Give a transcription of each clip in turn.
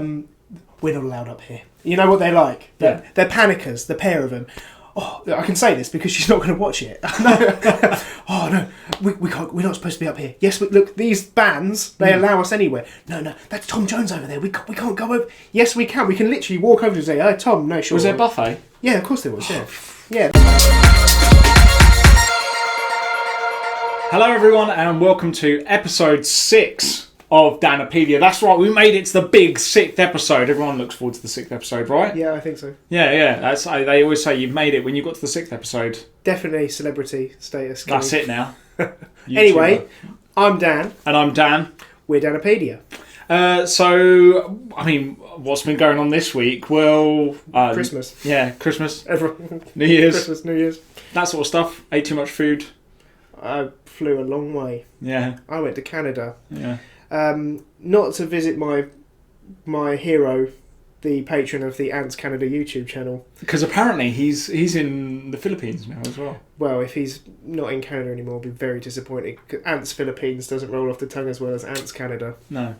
We're not allowed up here. You know what they're like? They're panickers, the pair of them. Oh, I can say this because she's not going to watch it. Oh no, we can't. We're not supposed to be up here. Yes, look, these bands, they allow us anywhere. No, that's Tom Jones over there. We can't go over. Yes, we can. We can literally walk over and say, "Oh, Tom, no, sure." Was there a buffet? Yeah, of course there was. Yeah. Hello, everyone, and welcome to episode 6 of Danipedia. That's right, we made it to the big 6th episode. Everyone looks forward to the 6th episode, right? Yeah, I think so. Yeah. They always say you've made it when you got to the 6th episode. Definitely celebrity status. That's it now. Anyway, I'm Dan. And I'm Dan. We're Danipedia. So, what's been going on this week? Well... Christmas. Yeah, Christmas. Everyone. New Year's. Christmas, New Year's. That sort of stuff. Ate too much food. I flew a long way. Yeah. I went to Canada. Yeah. Not to visit my hero, the patron of the Ants Canada YouTube channel. Because apparently he's in the Philippines now as well. Well, if he's not in Canada anymore, I'll be very disappointed. 'Cause Ants Philippines doesn't roll off the tongue as well as Ants Canada. No.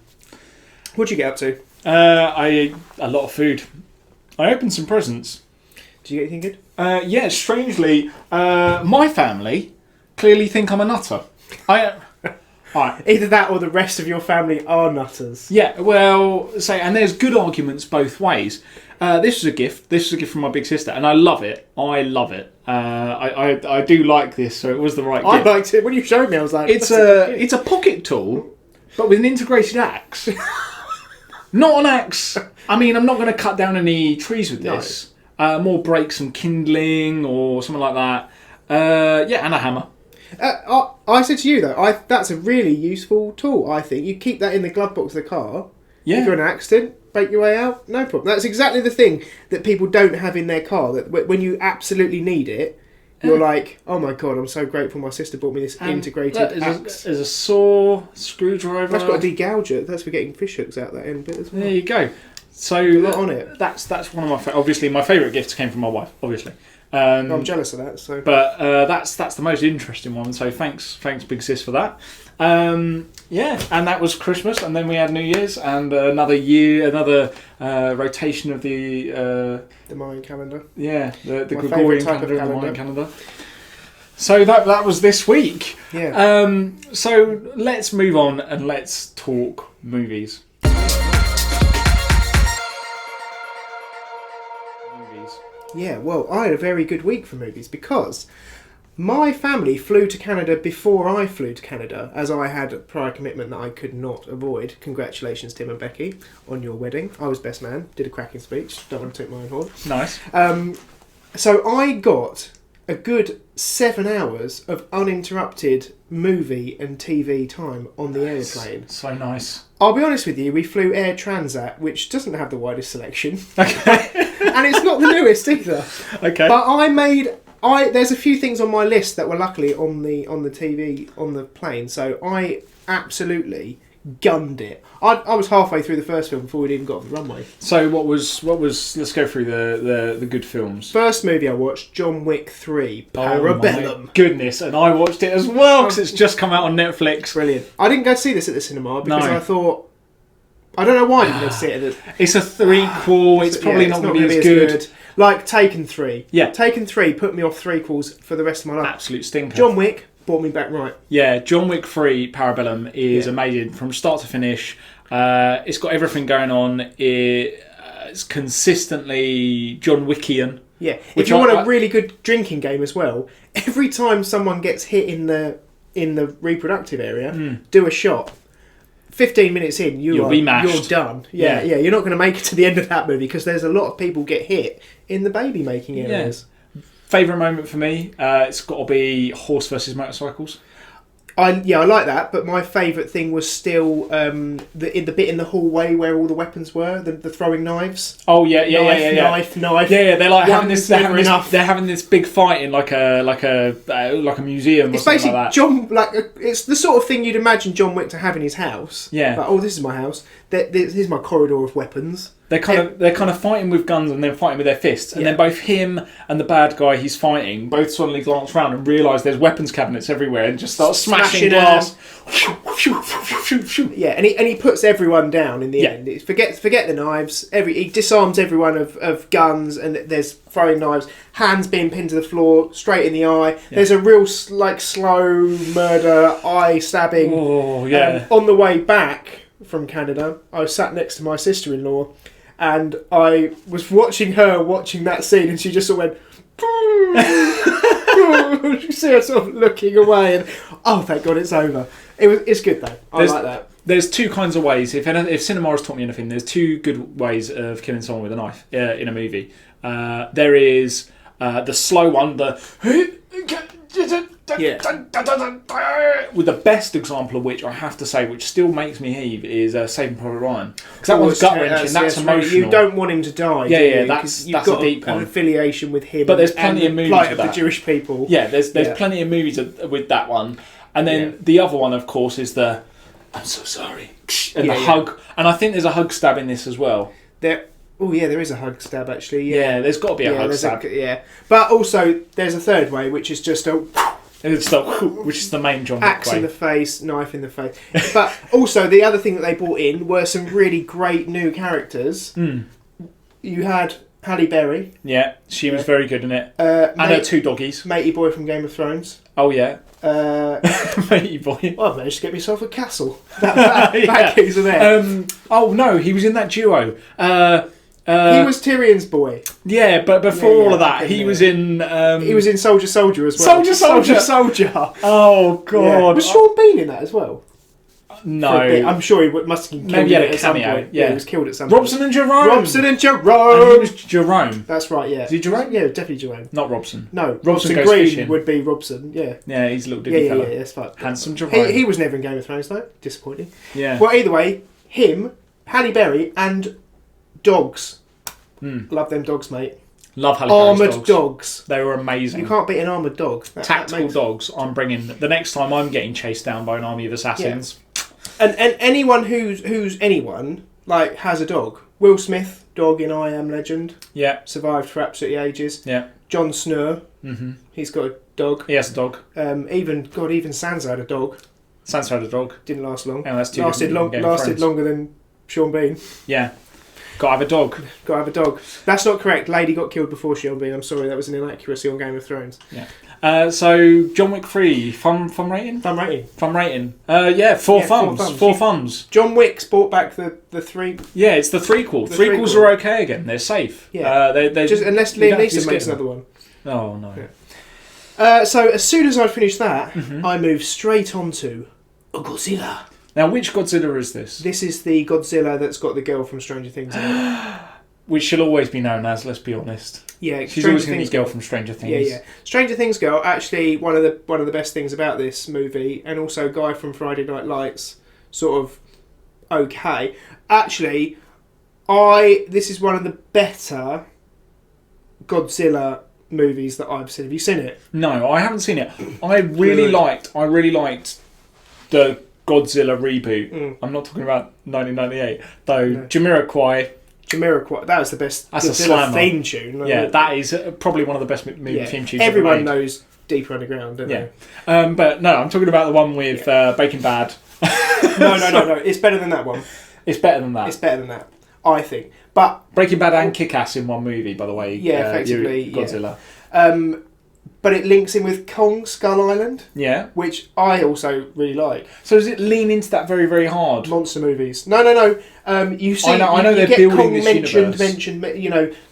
What'd you get up to? I ate a lot of food. I opened some presents. Did you get anything good? Yeah, strangely, my family clearly think I'm a nutter. Right. Either that or the rest of your family are nutters. Yeah, well, and there's good arguments both ways. This was a gift. This was a gift from my big sister, and I love it. I do like this, so it was the right gift. I liked it. When you showed me, I was like, it's a pocket tool, but with an integrated axe. Not an axe. I'm not going to cut down any trees with this. No. More break some kindling or something like that. And a hammer. I said to you though, that's a really useful tool. I think you keep that in the glove box of the car. Yeah. If you're in an accident, break your way out, no problem. That's exactly the thing that people don't have in their car. That when you absolutely need it, you're like, oh my god, I'm so grateful my sister bought me this integrated axe. There's a saw, screwdriver. That's got a degouger. That's for getting fish hooks out that end bit as well. There you go. So a lot on it. That's one of my obviously my favourite gifts came from my wife. Obviously. I'm jealous of that. So, but that's the most interesting one. So thanks, big sis, for that. And that was Christmas, and then we had New Year's, and another rotation of the Mayan calendar. Yeah, the Gregorian calendar and the Mayan calendar. So that was this week. Yeah. So let's move on and let's talk movies. Yeah, well, I had a very good week for movies because my family flew to Canada before I flew to Canada, as I had a prior commitment that I could not avoid. Congratulations, Tim and Becky, on your wedding. I was best man, did a cracking speech, don't want to toot my own horn. Nice. So I got a good 7 hours of uninterrupted movie and TV time on the airplane. So nice. I'll be honest with you, we flew Air Transat, which doesn't have the widest selection. Okay. And it's not the newest either. Okay. But there's a few things on my list that were luckily on the TV on the plane, so I absolutely gunned it. I was halfway through the first film before we'd even got off the runway. So what was let's go through the good films. First movie I watched, John Wick 3, Parabellum. Oh my goodness, and I watched it as well because it's just come out on Netflix. Brilliant. I didn't go to see this at the cinema because I thought, I don't know why I didn't go to see it. It's a threequel. It's probably not going to be as good. Like Taken 3. Yeah. Taken 3 put me off threequels for the rest of my life. Absolute stinker. John Wick brought me back right. Yeah, John Wick 3 Parabellum is amazing from start to finish. It's got everything going on. It's consistently John Wickian. Yeah. If you want a really good drinking game as well, every time someone gets hit in the reproductive area, do a shot. 15 minutes in, you're done. Yeah. You're not going to make it to the end of that movie because there's a lot of people get hit in the baby making areas. Yeah. Favourite moment for me, it's got to be horse versus motorcycles. I like that, but my favourite thing was still the bit in the hallway where all the weapons were, the throwing knives. Oh yeah. Knife. Yeah, they're like they're having this big fight in like a museum. It's or basically like that. it's the sort of thing you'd imagine John Wick to have in his house. Yeah. Like, oh, this is my house. Here's my corridor of weapons. They're kind of fighting with guns and then fighting with their fists, and then both him and the bad guy he's fighting both suddenly glance around and realise there's weapons cabinets everywhere and just start smashing glass. Yeah, and he puts everyone down in the end. Forget the knives. He disarms everyone of guns, and there's throwing knives, hands being pinned to the floor, straight in the eye. Yeah. There's a real slow murder, eye stabbing. Oh yeah. On the way back from Canada, I was sat next to my sister-in-law. And I was watching that scene, and she just sort of went. You see her sort of looking away, and thank God it's over. It's good though. I like that. There's two kinds of ways. If cinema has taught me anything, there's two good ways of killing someone with a knife in a movie. There is the slow one, with the best example of which I have to say, which still makes me heave, is Saving Private Ryan. Because that one's gut wrenching. That's emotional. You don't want him to die. Yeah, that's you've got a deep one. An affiliation with him. But there's plenty of movies plight with of that. The Jewish people. Yeah, there's plenty of movies with that one. And then the other one, of course, is the "I'm so sorry" and the hug. And I think there's a hug stab in this as well. There is a hug stab actually. Yeah, there's got to be a hug stab. But also there's a third way, which is just which is the main John Wick axe way. in the face, knife in the face. But also the other thing that they brought in were some really great new characters. You had Halle Berry. Yeah, she was very good in it. And her two doggies. Matey boy from Game of Thrones. Oh yeah. Matey boy. Well, I managed to get myself a castle. That kid's there. Oh no, he was in that duo. He was Tyrion's boy. Yeah, but before all of that, he was in. He was in Soldier as well. Soldier. Oh god, yeah. Was Sean Bean in that as well? No, I'm sure he must have been killed. Maybe he had a at some cameo. point. Yeah, he was killed at some Robson point. and Jerome. And he was Jerome. That's right. Yeah. Is he Jerome? Yeah, definitely Jerome. Not Robson. No, Robson goes Green fishing. would be Robson. Yeah. Yeah, he's a little diggy fella. Yeah, that's fine. Handsome Jerome. He was never in Game of Thrones though. Disappointing. Yeah. Well, either way, him, Halle Berry, and dogs. Love them dogs, mate. Love Halle Berry's armoured dogs. They were amazing. You can't beat an armoured dog. Tactical dogs. I'm bringing the next time I'm getting chased down by an army of assassins. Yeah. And anyone who's anyone like has a dog. Will Smith, dog in I Am Legend. Yeah. Survived for absolutely ages. Yeah. Jon Snow. He's got a dog. He has a dog. Even Sansa had a dog. Sansa had a dog. Didn't last long. Oh, that's too lasted longer than Sean Bean. Yeah. Gotta have a dog. Gotta have a dog. That's not correct. Lady got killed before Sean Bean. I'm sorry, that was an inaccuracy on Game of Thrones. Yeah. So John Wick 3, fun rating? Fun rating. Fun rating. Yeah, four thumbs. Four thumbs. John Wick's brought back the three. Yeah, it's the threequel. Threequels are okay again. They're safe. Yeah. They're just unless Liam Neeson makes another one. Oh no. Yeah. So as soon as I finished that, I moved straight on to Godzilla. Now, which Godzilla is this? This is the Godzilla that's got the girl from Stranger Things in it. Which she'll always be known as, let's be honest. Yeah, she's always going to be the girl from Stranger Things. Yeah. Stranger Things girl, actually one of the best things about this movie, and also Guy from Friday Night Lights, sort of okay. Actually, this is one of the better Godzilla movies that I've seen. Have you seen it? No, I haven't seen it. I really liked the Godzilla reboot. I'm not talking about 1998, though. No. Jamiroquai, that was the best Godzilla theme tune. Yeah, that is probably one of the best movie theme tunes. Everyone knows Deeper Underground, don't they? But no, I'm talking about the one with Breaking Bad. No. It's better than that one. It's better than that. It's better than that, I think. But Breaking Bad and Kick-Ass in one movie, by the way. Yeah, effectively. Godzilla. Yeah. But it links in with Kong Skull Island. Yeah. Which I also really like. So does it lean into that very, very hard? Monster movies. No. You see, I know they're building Kong this universe. mentioned,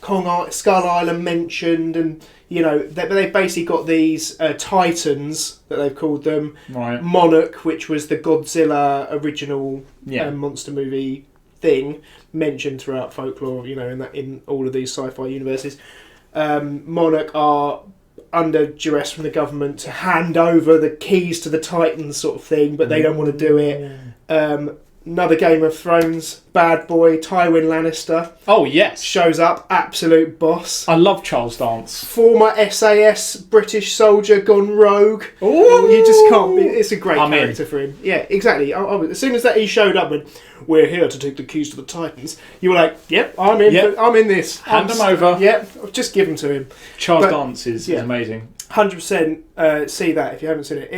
Kong Skull Island mentioned, and they've basically got these Titans that they've called them. Right. Monarch, which was the Godzilla original monster movie thing, mentioned throughout folklore. In all of these sci-fi universes, Monarch are under duress from the government to hand over the keys to the Titans, sort of thing, but they don't want to do it. Another Game of Thrones bad boy, Tywin Lannister, Oh, yes. shows up, absolute boss. I love Charles Dance. Former SAS British soldier gone rogue. Ooh. You just can't. It's a great I'm character for him. Yeah, exactly. As soon as that he showed up and we're here to take the keys to the Titans, you were like, "Yep, I'm in. Yep. I'm in this. Hand them over. Yep, just give them to him." Charles But- Dance is amazing. 100% see that if you haven't seen it.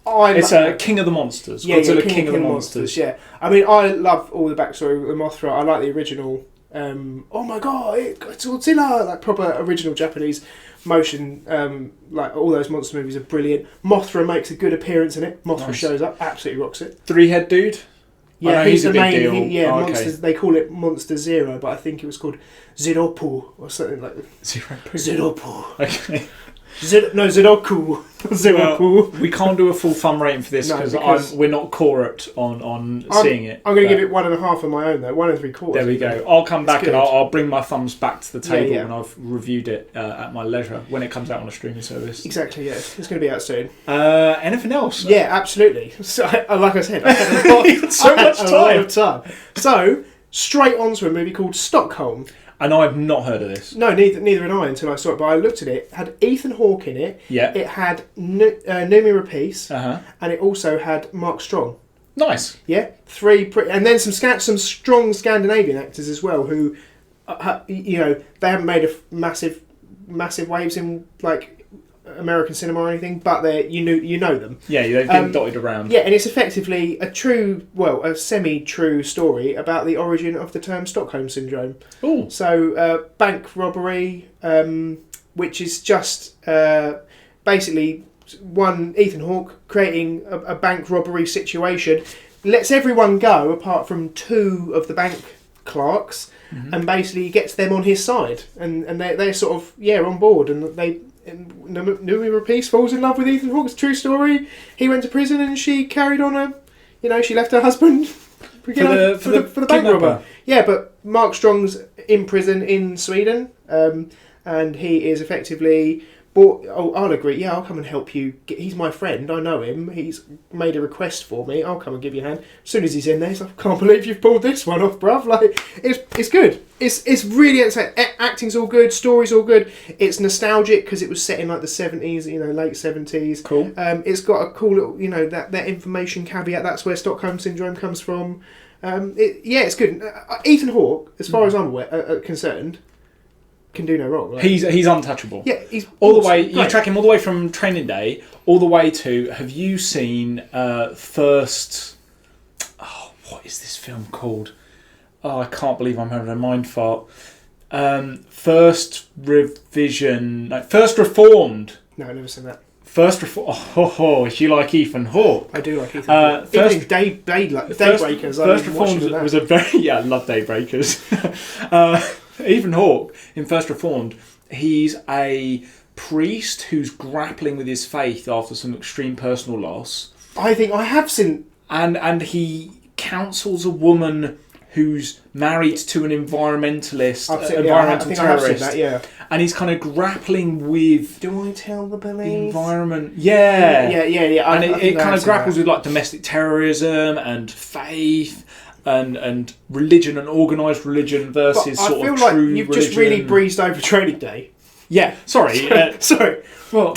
It's King of the Monsters. Godzilla King of the Monsters. Yeah, I mean, I love all the backstory with Mothra. I like the original. Oh my god, it's Godzilla! Like proper original Japanese motion. Like all those monster movies are brilliant. Mothra makes a good appearance in it. Mothra shows up, absolutely rocks it. Three-head dude. Yeah, he's the a big main. deal. Monsters. They call it Monster Zero, but I think it was called Ziropu or something like that. Ziropu. Okay. Ziroku. Ziroku. Well, we can't do a full thumb rating for this No, because we're not corrupt on seeing it. I'm going to give it 1.5 on my own though. 1 3/4. There we go. I'll come back and good. I'll bring my thumbs back to the table Yeah. when I've reviewed it at my leisure when it comes out on a streaming service. Exactly. Yeah, it's going to be out soon. Anything else? Yeah, absolutely. So, like I said, I had a lot, a lot of time. So straight on to a movie called Stockholm. And I've not heard of this. No, neither had I until I saw it. But I looked at it. It had Ethan Hawke in it. Yeah. It had Noomi Rapace, Uh-huh. and it also had Mark Strong. Nice. Yeah, and then some strong Scandinavian actors as well. Who, they haven't made massive waves in like American cinema or anything, but you know them. Yeah, they've been dotted around. Yeah, and it's effectively a semi-true story about the origin of the term Stockholm Syndrome. Oh. So, bank robbery, which is just basically Ethan Hawke creating a bank robbery situation, lets everyone go apart from 2 of the bank clerks, and basically gets them on his side, and they're sort of on board, and Noomi Rapace falls in love with Ethan Hawke's true story. He went to prison and she carried on she left her husband for the bank robber. Yeah, but Mark Strong's in prison in Sweden, and he is effectively bought. Oh, I'll agree. Yeah, I'll come and help you. He's my friend. I know him. He's made a request for me. I'll come and give you a hand. As soon as he's in there, he's like, I can't believe you've pulled this one off, bruv. Like, it's good. It's really acting's all good. Story's all good. It's nostalgic because it was set in like the 70s, late 70s. Cool. It's got a cool little, that information caveat. That's where Stockholm Syndrome comes from. It's good. Ethan Hawke, as far as I'm concerned, can do no wrong. Right? He's untouchable. Yeah, he's all awesome. the way. You Great. track him all the way from Training Day, all the way to. Have you seen First? Oh, what is this film called? Oh, I can't believe I'm having a mind fart. First Revision, First Reformed. No, I've never seen that. First Reformed. Oh, if you like Ethan Hawke. I do like Ethan Hawke. Even Daybreakers. First Reformed was a very... Yeah, I love Daybreakers. Ethan Hawke, in First Reformed, he's a priest who's grappling with his faith after some extreme personal loss. I think I have seen... And he counsels a woman who's married to an environmentalist, environmental terrorist. That, yeah. And he's kind of grappling with... Do I tell the police? The environment. Yeah. Yeah. And it kind of grapples with like domestic terrorism and faith and religion and organised religion versus but sort of true religion. I feel like you've just really breezed over Training Day. Yeah. Sorry. Sorry. Well,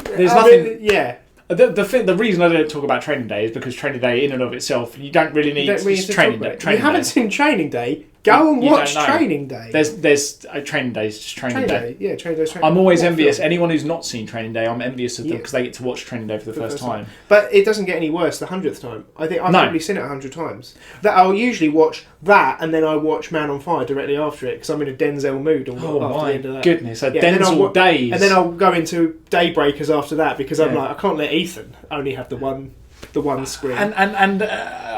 there's nothing... Yeah. The reason I don't talk about Training Day is because Training Day, in and of itself, you don't really need Training Day. You haven't seen Training Day? Go and watch Training Day. There's Training Day is just Training Day. Yeah, Training Day. I'm always envious. Anyone who's not seen Training Day, I'm envious of them because they get to watch Training Day for the first time. But it doesn't get any worse the 100th time. I think I've probably seen it 100 times. That I'll usually watch that, and then I watch Man on Fire directly after it because I'm in a Denzel mood. After the end of that. Goodness, Denzel days. And then I'll go into Daybreakers after that because I'm like, I can't let Ethan only have the one screen.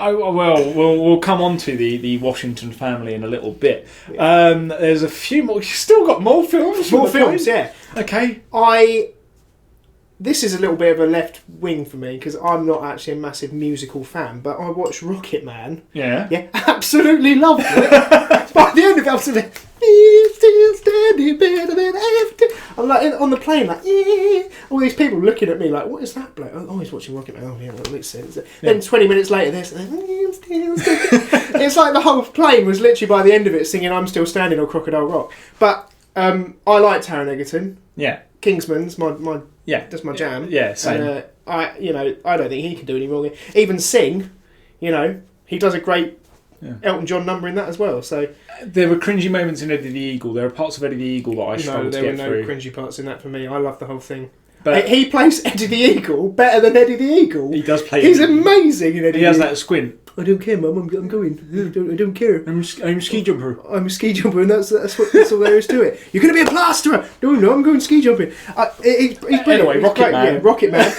We'll come on to the Washington family in a little bit. There's a few more. You've still got more films. Yeah. Okay. This is a little bit of a left wing for me because I'm not actually a massive musical fan, but I watched Rocket Man. Yeah. Yeah, absolutely loved it. By the end of it, I was like, still standing better than after. I'm like on the plane, like all these people looking at me like, what is that bloke? Oh, he's watching Rocket Man. Oh yeah, well, it makes sense. Then 20 minutes later, this. It's like the whole plane was literally by the end of it singing "I'm Still Standing" or "Crocodile Rock." But I like Taron Egerton. Yeah. Kingsman's my yeah, that's my jam. Yeah, same. And, I don't think he can do any wrong. Even sing, he does a great Elton John number in that as well. So there were cringy moments in Eddie the Eagle. There are parts of Eddie the Eagle that I struggled to get through. There were no cringy parts in that for me. I love the whole thing. But he plays Eddie the Eagle better than Eddie the Eagle. He does play. He's amazing in Eddie. He has that squint. I don't care, Mum. I'm going. I don't care. I'm a ski jumper. I'm a ski jumper, and that's all there is to it. You're going to be a plasterer. No, I'm going ski jumping. He's brilliant. Anyway, Rocket Man. Yeah, Rocket Man.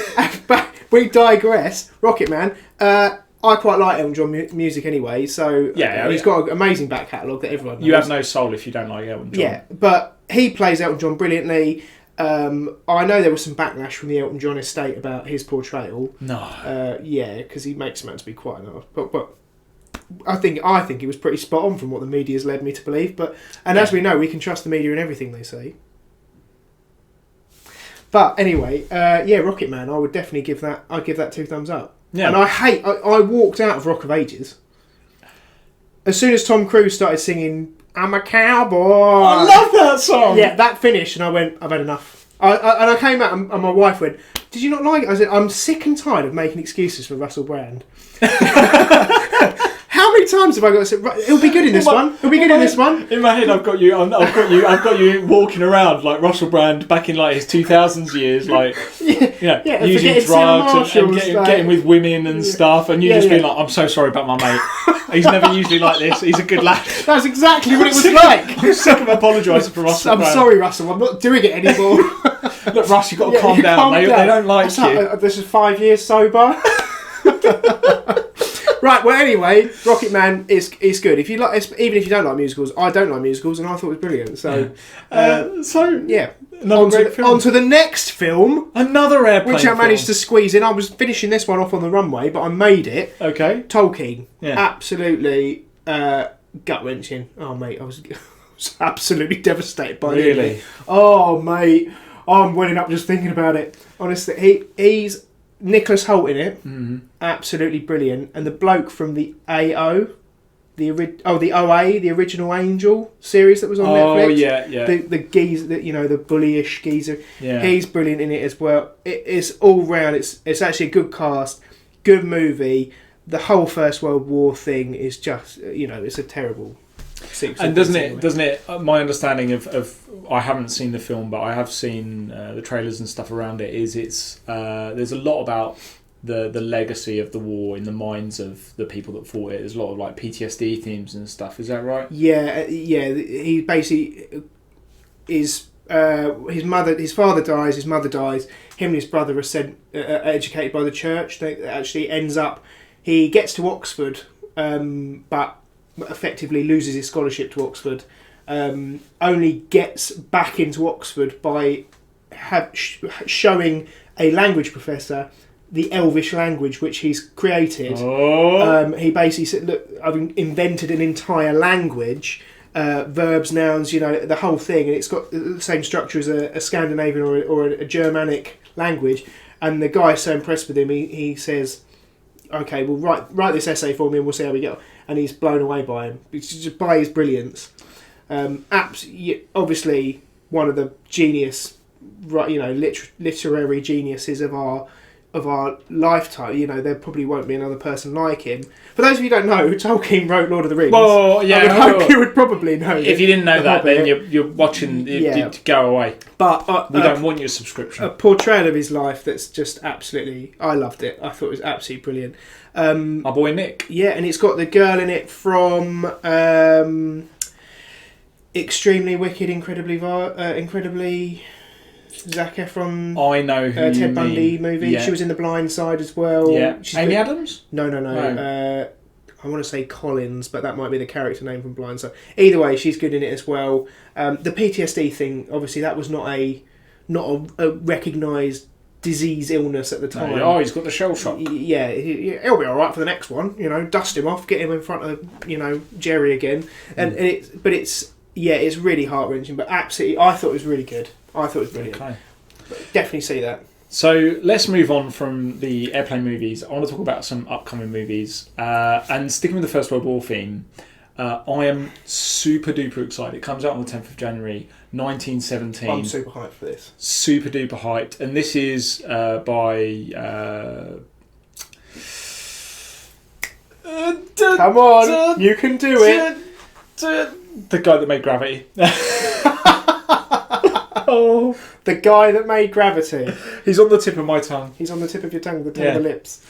But we digress. Rocket Man. I quite like Elton John music anyway, so he's got an amazing back catalogue that everyone knows. You have no soul if you don't like Elton John. Yeah, but he plays Elton John brilliantly. I know there was some backlash from the Elton John estate about his portrayal. No. Because he makes him out to be quite enough. But I think he was pretty spot on from what the media's led me to believe. As we know, we can trust the media in everything they say. But anyway, Rocket Man, I would definitely give that 2 thumbs up. Yeah. And I walked out of Rock of Ages. As soon as Tom Cruise started singing "I'm a Cowboy," I love that song. Yeah, that finished, and I went, I've had enough. I came out, and my wife went, "Did you not like it?" I said, "I'm sick and tired of making excuses for Russell Brand." How many times have I got to say, "It'll be good in this one. It'll be good in this one"? In my head, I've got you walking around like Russell Brand back in like his 2000s years, like using drugs and getting with women and stuff, and you just being like, "I'm so sorry about my mate. He's never usually like this. He's a good lad." That's exactly what it was like. I'm sick of apologising for Russell Brand. I'm sorry, Russell. I'm not doing it anymore. Look, Russ, you've got to calm down. They don't like you. This is 5 years sober. Right, well, anyway, Rocket Man is good. If you like, even if you don't like musicals, I don't like musicals, and I thought it was brilliant. So, on to the next film, another airplane, which I managed to squeeze in. I was finishing this one off on the runway, but I made it. Okay, Tolkien, absolutely gut wrenching. Oh, mate, I was absolutely devastated by it. Really? Oh, mate, I'm welling up just thinking about it. Honestly, he's Nicholas Hoult in it, absolutely brilliant, and the bloke from the OA, the original Angel series that was on Netflix. Oh yeah. The geezer, the bullyish geezer. Yeah. He's brilliant in it as well. It's all round. It's actually a good cast, good movie. The whole First World War thing is just it's a terrible. And doesn't it? My understanding of I haven't seen the film, but I have seen the trailers and stuff around it. There's a lot about the legacy of the war in the minds of the people that fought it. There's a lot of like PTSD themes and stuff. Is that right? Yeah. He basically is his father dies, his mother dies. Him and his brother are educated by the church. They actually ends up. He gets to Oxford, but effectively loses his scholarship to Oxford, only gets back into Oxford by showing a language professor the Elvish language which he's created. He basically said, "Look, I've invented an entire language, verbs, nouns, the whole thing, and it's got the same structure as a Scandinavian or a Germanic language." And the guy's so impressed with him, he says, "Okay, well, write this essay for me and we'll see how we get on." And he's blown away by him, just by his brilliance. Obviously, one of the literary geniuses of our lifetime. There probably won't be another person like him. For those of you who don't know, Tolkien wrote Lord of the Rings. Well, yeah, I would hope you would probably know. If you didn't know that, then you're watching. You'd go away. But we don't want your subscription. A portrayal of his life that's just absolutely. I loved it. I thought it was absolutely brilliant. My boy Nick. Yeah, and it's got the girl in it from Extremely Wicked, Incredibly Zac Efron. I know who you Ted Bundy movie. Yeah. She was in The Blind Side as well. Yeah. Amy Adams? No. I want to say Collins, but that might be the character name from Blind Side. Either way, she's good in it as well. The PTSD thing, obviously, that was not a recognised disease illness at the time. No, he's got the shell shock. Yeah, he'll be all right for the next one. Dust him off, get him in front of Jerry again, and it's really heart wrenching. But absolutely, I thought it was really good. I thought it was brilliant. Okay. Definitely see that. So let's move on from the airplane movies. I want to talk about some upcoming movies. And sticking with the First World War theme, I am super duper excited. It comes out on the 10th of January, 1917. I'm super hyped for this. Super duper hyped. And this is by... Come on, you can do it. The guy that made Gravity. Oh, the guy that made Gravity. He's on the tip of my tongue. He's on the tip of your tongue, the tip of the lips.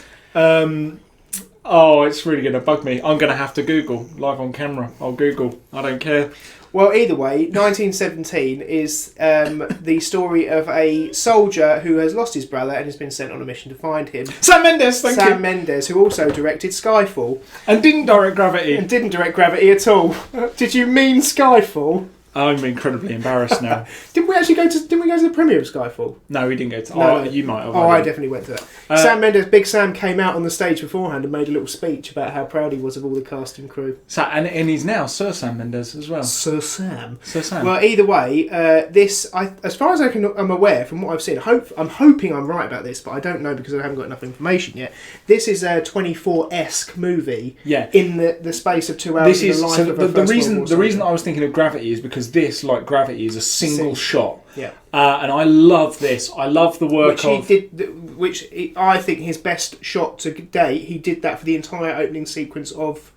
Oh, it's really going to bug me. I'm going to have to Google live on camera. I'll Google. I don't care. Well, either way, 1917 is the story of a soldier who has lost his brother and has been sent on a mission to find him. Sam Mendes, thank you. Sam Mendes, who also directed Skyfall. And didn't direct Gravity. And didn't direct Gravity at all. Did you mean Skyfall? I'm incredibly embarrassed now. Didn't we go to the premiere of Skyfall? No, we didn't go to. No. You might have. I definitely went to that. Sam Mendes, Big Sam, came out on the stage beforehand and made a little speech about how proud he was of all the cast and crew. And he's now Sir Sam Mendes as well. Sir Sam. Sir Sam. Well, either way, this, as far as I'm aware, from what I've seen, I'm hoping I'm right about this, but I don't know because I haven't got enough information yet. This is a 24-esque movie. Yeah. In the space of 2 hours. This is so the reason I was thinking of Gravity is because this, like Gravity, is a single shot. Yeah. And I love this. I love the work I think his best shot to date. He did that for the entire opening sequence of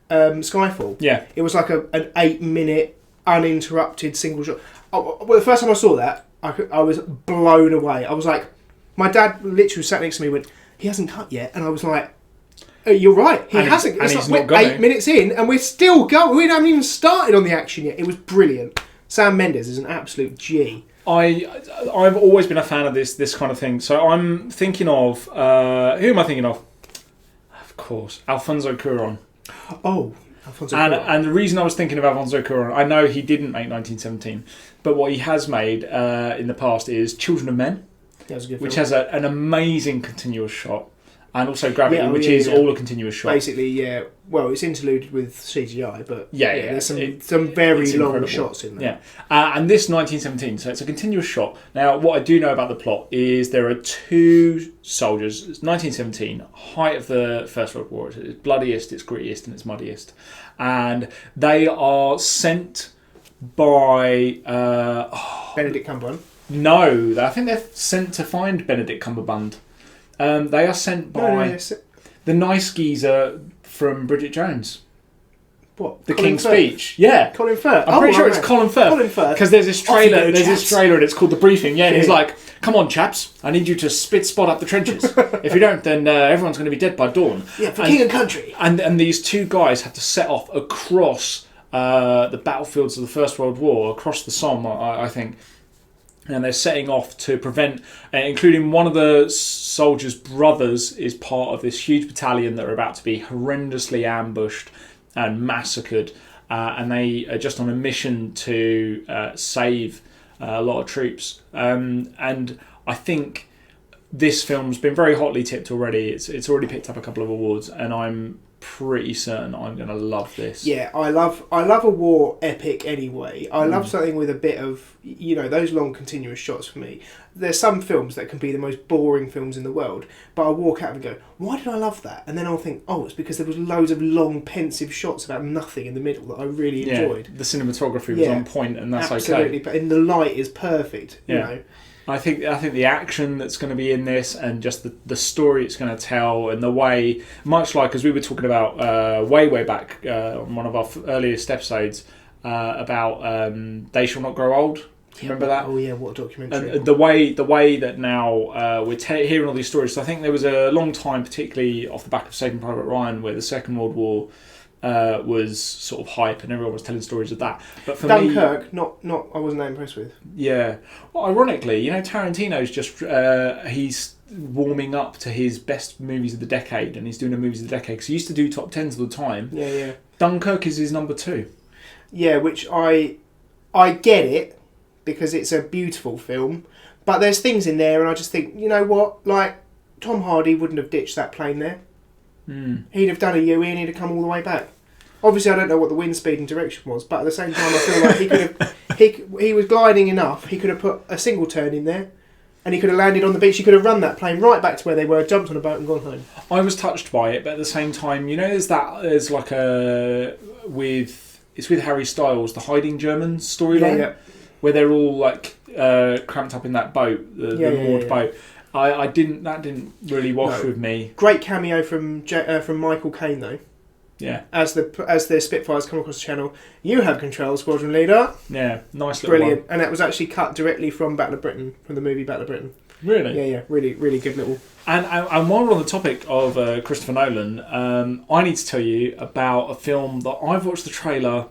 Skyfall. Yeah. It was like an 8-minute uninterrupted single shot. Well, the first time I saw that, I was blown away. I was like, my dad literally sat next to me and went, he hasn't cut yet, and I was like, you're right, he hasn't. It's like, we're 8 minutes in and we're still going. We haven't even started on the action yet. It was brilliant. Sam Mendes is an absolute G. I've always been a fan of this kind of thing. So I'm thinking of who am I thinking of? Of course, Alfonso Cuarón. Oh, Alfonso Cuarón. And the reason I was thinking of Alfonso Cuarón, I know he didn't make 1917, but what he has made in the past is Children of Men, which has an amazing continuous shot. And also Gravity, which is all a continuous shot. Basically, yeah. Well, it's interluded with CGI, but there's some very long shots in there. Yeah, and this 1917, so it's a continuous shot. Now, what I do know about the plot is there are two soldiers. It's 1917, height of the First World War. It's bloodiest, it's grittiest, and it's muddiest. And they are sent by... Benedict Cumberbatch? No, I think they're sent to find Benedict Cumberbatch. They are sent by the nice geezer from Bridget Jones. What? The King's Speech. Yeah. Colin Firth. I'm pretty sure it's Colin Firth. Colin Firth. Because there's this trailer and it's called The Briefing. Yeah, and he's like, come on, chaps, I need you to spot up the trenches. If you don't, then everyone's going to be dead by dawn. Yeah, for King and Country. And these two guys have to set off across the battlefields of the First World War, across the Somme, I think. And they're setting off to prevent, including one of the soldiers' brothers is part of this huge battalion that are about to be horrendously ambushed and massacred. And they are just on a mission to save a lot of troops. And I think this film's been very hotly tipped already. It's already picked up a couple of awards, and I'm pretty certain I'm going to love this. Yeah, I love a war epic anyway. I love something with a bit of, those long continuous shots for me. There's some films that can be the most boring films in the world, but I'll walk out and go, why did I love that? And then I'll think, it's because there was loads of long pensive shots about nothing in the middle that I really enjoyed. The cinematography was on point, and that's absolutely, okay. And the light is perfect, you know. I think the action that's going to be in this, and just the story it's going to tell, and the way, much like as we were talking about way back on one of our earliest episodes about They Shall Not Grow Old. Remember that? Oh yeah, what a documentary! And the way that now we're hearing all these stories. So I think there was a long time, particularly off the back of Saving Private Ryan, where the Second World War was sort of hype and everyone was telling stories of that. But for Dunkirk, not I wasn't that impressed with. Yeah. Well, ironically, Tarantino's just he's warming up to his best movies of the decade, and he's doing the movies of the decade because he used to do top 10s all the time. Yeah. Dunkirk is his number 2. Yeah, which I get it because it's a beautiful film, but there's things in there, and I just think, you know what, like Tom Hardy wouldn't have ditched that plane there. He'd have done a U-E and he'd have come all the way back. Obviously, I don't know what the wind speed and direction was, but at the same time, I feel like he was gliding enough. He could have put a single turn in there, and he could have landed on the beach. He could have run that plane right back to where they were, jumped on a boat, and gone home. I was touched by it, but at the same time, there's like it's with Harry Styles, the Hiding Germans storyline, where they're all like cramped up in that boat, the moored boat. That didn't really wash with me. Great cameo from Michael Caine though. Yeah. As the Spitfires come across the channel, you have control, Squadron Leader. Yeah, nice little brilliant. one. And that was actually cut directly from Battle of Britain, from the movie Battle of Britain. Really? Yeah, really, really good little. And while we're on the topic of Christopher Nolan, I need to tell you about a film that I've watched the trailer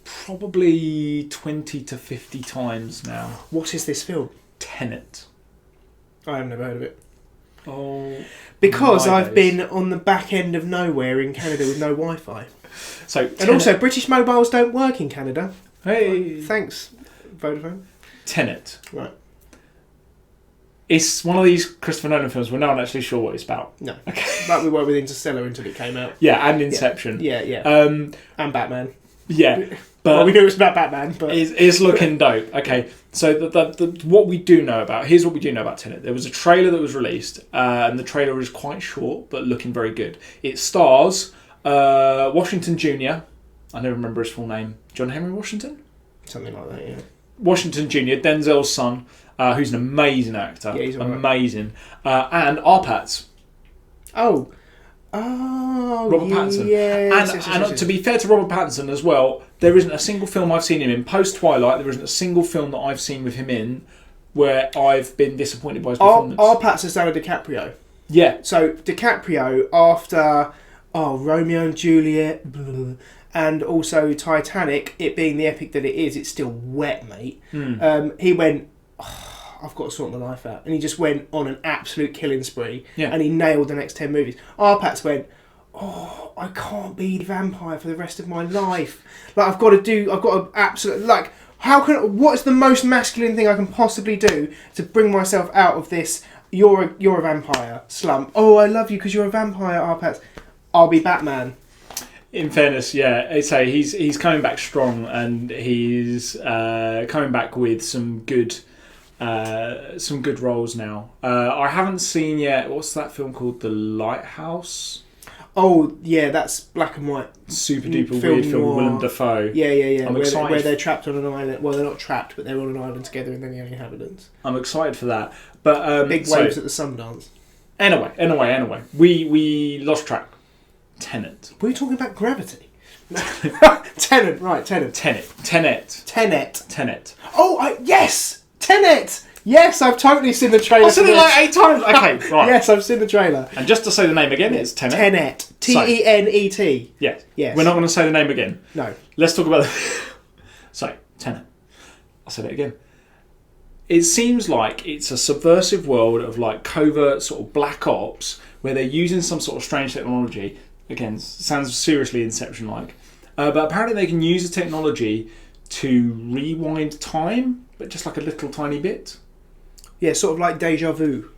probably 20 to 50 times now. What is this film? Tenet. I have never heard of it. Oh, because I've been on the back end of nowhere in Canada with no Wi-Fi. And also, British mobiles don't work in Canada. Hey, thanks, Vodafone. Tenet. Right. It's one of these Christopher Nolan films we're not actually sure what it's about. No. Okay. Like we were with Interstellar until it came out. Yeah, and Inception. Yeah. And Batman. Yeah. But we knew it was about Batman, but it's looking dope. Okay, so what we do know about Tenet. There was a trailer that was released, and the trailer is quite short but looking very good. It stars Washington Jr. I never remember his full name. John Henry Washington, something like that. Yeah. Washington Jr. Denzel's son, who's an amazing actor. Yeah, he's amazing. And Arpats. Oh, Robert Pattinson. Yes, And to be fair to Robert Pattinson as well, there isn't a single film I've seen him in post-Twilight. There isn't a single film that I've seen with him in where I've been disappointed by his performance. Arpats is down to DiCaprio. Yeah. So DiCaprio after Romeo and Juliet, and also Titanic, it being the epic that it is, it's still wet, mate. He went, I've got to sort my life out. And he just went on an absolute killing spree. Yeah. And he nailed the next 10 movies. Arpats went, I can't be the vampire for the rest of my life. Like, I've got to absolutely, like, what's the most masculine thing I can possibly do to bring myself out of this, you're a vampire slump. Oh, I love you because you're a vampire, Arpats. I'll be Batman. In fairness, yeah, I'd say he's coming back strong, and he's coming back with some good roles now. I haven't seen yet. What's that film called? The Lighthouse. Oh yeah, that's black and white. Super duper weird film with Willem Dafoe. Yeah. I'm excited. Where they're trapped on an island. Well, they're not trapped, but they're on an island together, and they're the only inhabitants. I'm excited for that. But big waves at the Sundance. Anyway, we lost track. Tenet. Were you talking about Gravity? Tenet, right? Tenet. Oh, yes, Tenet. Yes, I've totally seen the trailer. I've seen it like 8 times. Okay, right. Yes, I've seen the trailer. And just to say the name again, it's Tenet. Tenet. Tenet. Yes. Yes. We're not going to say the name again. No. Let's talk about Tenet. I'll say it again. It seems like it's a subversive world of like covert sort of black ops where they're using some sort of strange technology. Again, sounds seriously Inception-like. But apparently they can use the technology to rewind time, but just like a little tiny bit. Yeah, sort of like deja vu.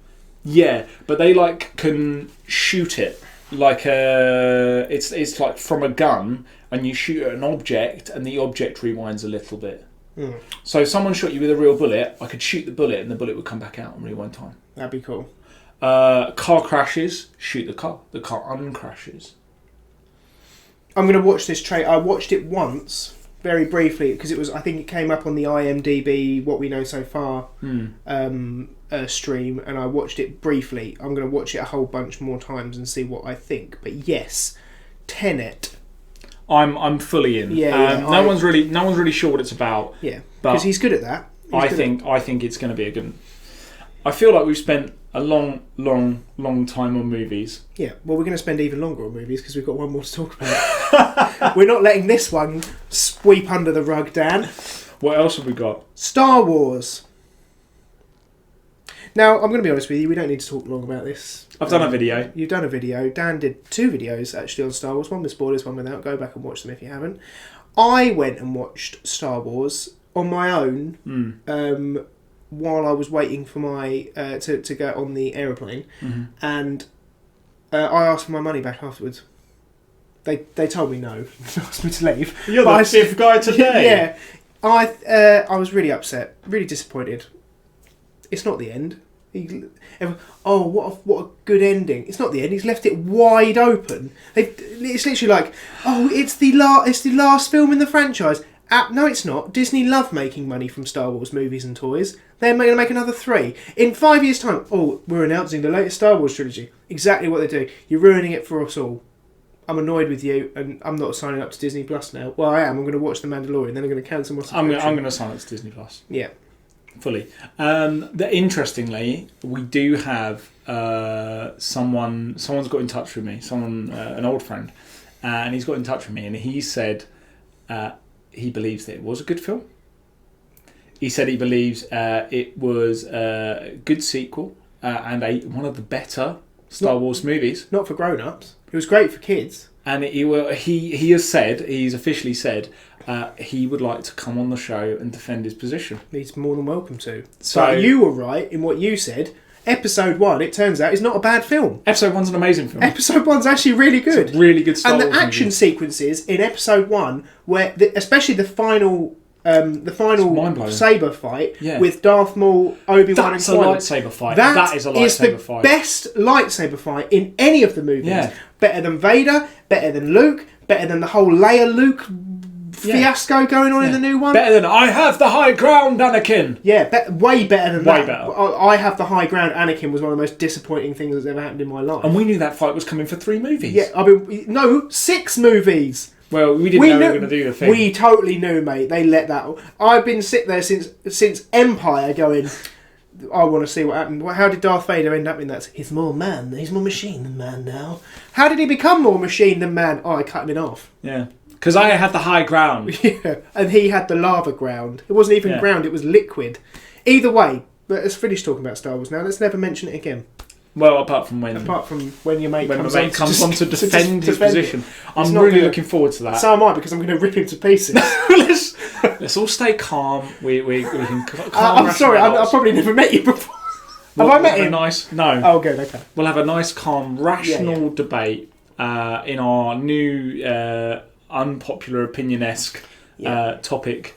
Yeah, but they like can shoot it like it's like from a gun, and you shoot at an object, and the object rewinds a little bit. So if someone shot you with a real bullet, I could shoot the bullet, and the bullet would come back out and rewind time. That'd be cool. Car crashes, shoot the car uncrashes. I'm going to watch this trailer. I watched it once, very briefly, because I think it came up on the IMDb What We Know So Far stream, and I watched it briefly. I'm going to watch it a whole bunch more times and see what I think. But yes, Tenet. I'm fully in. No one's really sure what it's about. Yeah, because he's good at that. I think it's going to be a good one. I feel like we've spent a long time on movies. Yeah, well, we're going to spend even longer on movies because we've got one more to talk about. We're not letting this one sweep under the rug, Dan. What else have we got? Star Wars. Now, I'm going to be honest with you, we don't need to talk long about this. I've done a video. You've done a video. Dan did 2 videos, actually, on Star Wars. One with spoilers, one without. Go back and watch them if you haven't. I went and watched Star Wars on my own while I was waiting for my to get on the aeroplane, and I asked for my money back afterwards. They told me no. They asked me to leave. You're the 5th guy today. Yeah. I was really upset, really disappointed. It's not the end. What a good ending! It's not the end. He's left it wide open. It's literally like, it's the last film in the franchise. No, it's not. Disney love making money from Star Wars movies and toys. They're going to make another 3 in 5 years' time. We're announcing the latest Star Wars trilogy. Exactly what they do. You're ruining it for us all. I'm annoyed with you, and I'm not signing up to Disney Plus now. Well, I am. I'm going to watch The Mandalorian. Then I'm going to cancel my subscription. I'm going to sign up to Disney Plus. Yeah. Fully. Interestingly, we do have someone's got in touch with me, an old friend, and he's got in touch with me, and he said he believes that it was a good film. He said he believes it was a good sequel and one of the better Star Wars movies. Not for grown-ups. It was great for kids. And he's officially said he would like to come on the show and defend his position. He's more than welcome to. So you were right in what you said. Episode 1, it turns out, is not a bad film. Episode 1's an amazing film. Episode 1's actually really good. It's a really good Star Wars and the action sequences in Episode 1, where especially the final saber fight with Darth Maul, Obi-Wan, and Qui-Gon. That's a lightsaber fight. That is a lightsaber fight. The best lightsaber fight in any of the movies. Yeah. Better than Vader, better than Luke, better than the whole Leia-Luke fiasco going on in the new one. Better than I have the high ground, Anakin. Yeah, way better than that. Way better. I have the high ground, Anakin was one of the most disappointing things that's ever happened in my life. And we knew that fight was coming for 3 movies. Yeah, 6 movies. Well, we didn't know we were going to do the thing. We totally knew, mate. They let that. I've been sitting there since Empire, going, I want to see what happened. How did Darth Vader end up in that? He's more man. He's more machine than man now. How did he become more machine than man? I cut him in half. Yeah, because I had the high ground. Yeah, and he had the lava ground. It wasn't even ground. It was liquid. Either way, let's finish talking about Star Wars now. Let's never mention it again. Well, apart from when your mate comes on on to defend his position. I'm really looking forward to that. So am I, because I'm going to rip him to pieces. Let's all stay calm. We can calm. I'm sorry, I've probably never met you before. Have I met him? No. Oh, good, okay. We'll have a nice, calm, rational debate in our new unpopular opinion-esque topic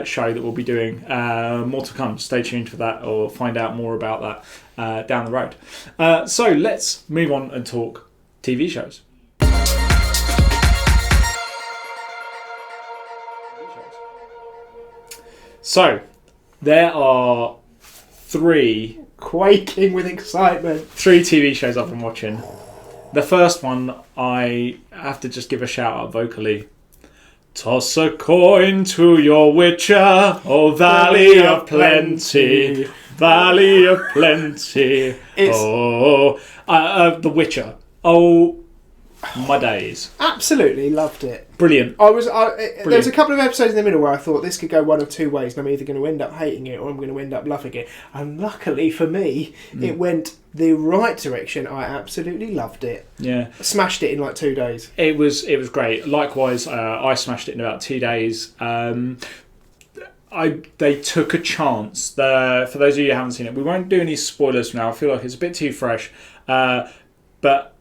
show that we'll be doing. More to come. Stay tuned for that, or find out more about that down the road. So let's move on and talk TV shows. So there are 3 quaking with excitement. 3 TV shows I've been watching. The first one, I have to just give a shout out vocally. Toss a coin to your Witcher, oh Valley of Plenty, Valley of Plenty. The Witcher. Oh, my days. Absolutely loved it. Brilliant. There was a couple of episodes in the middle where I thought this could go one of 2 ways, and I'm either going to end up hating it or I'm going to end up loving it. And luckily for me, it went the right direction. I absolutely loved it. Yeah. Smashed it in like 2 days. It was great. Likewise, I smashed it in about 2 days. They took a chance. For those of you who haven't seen it, we won't do any spoilers now. I feel like it's a bit too fresh. But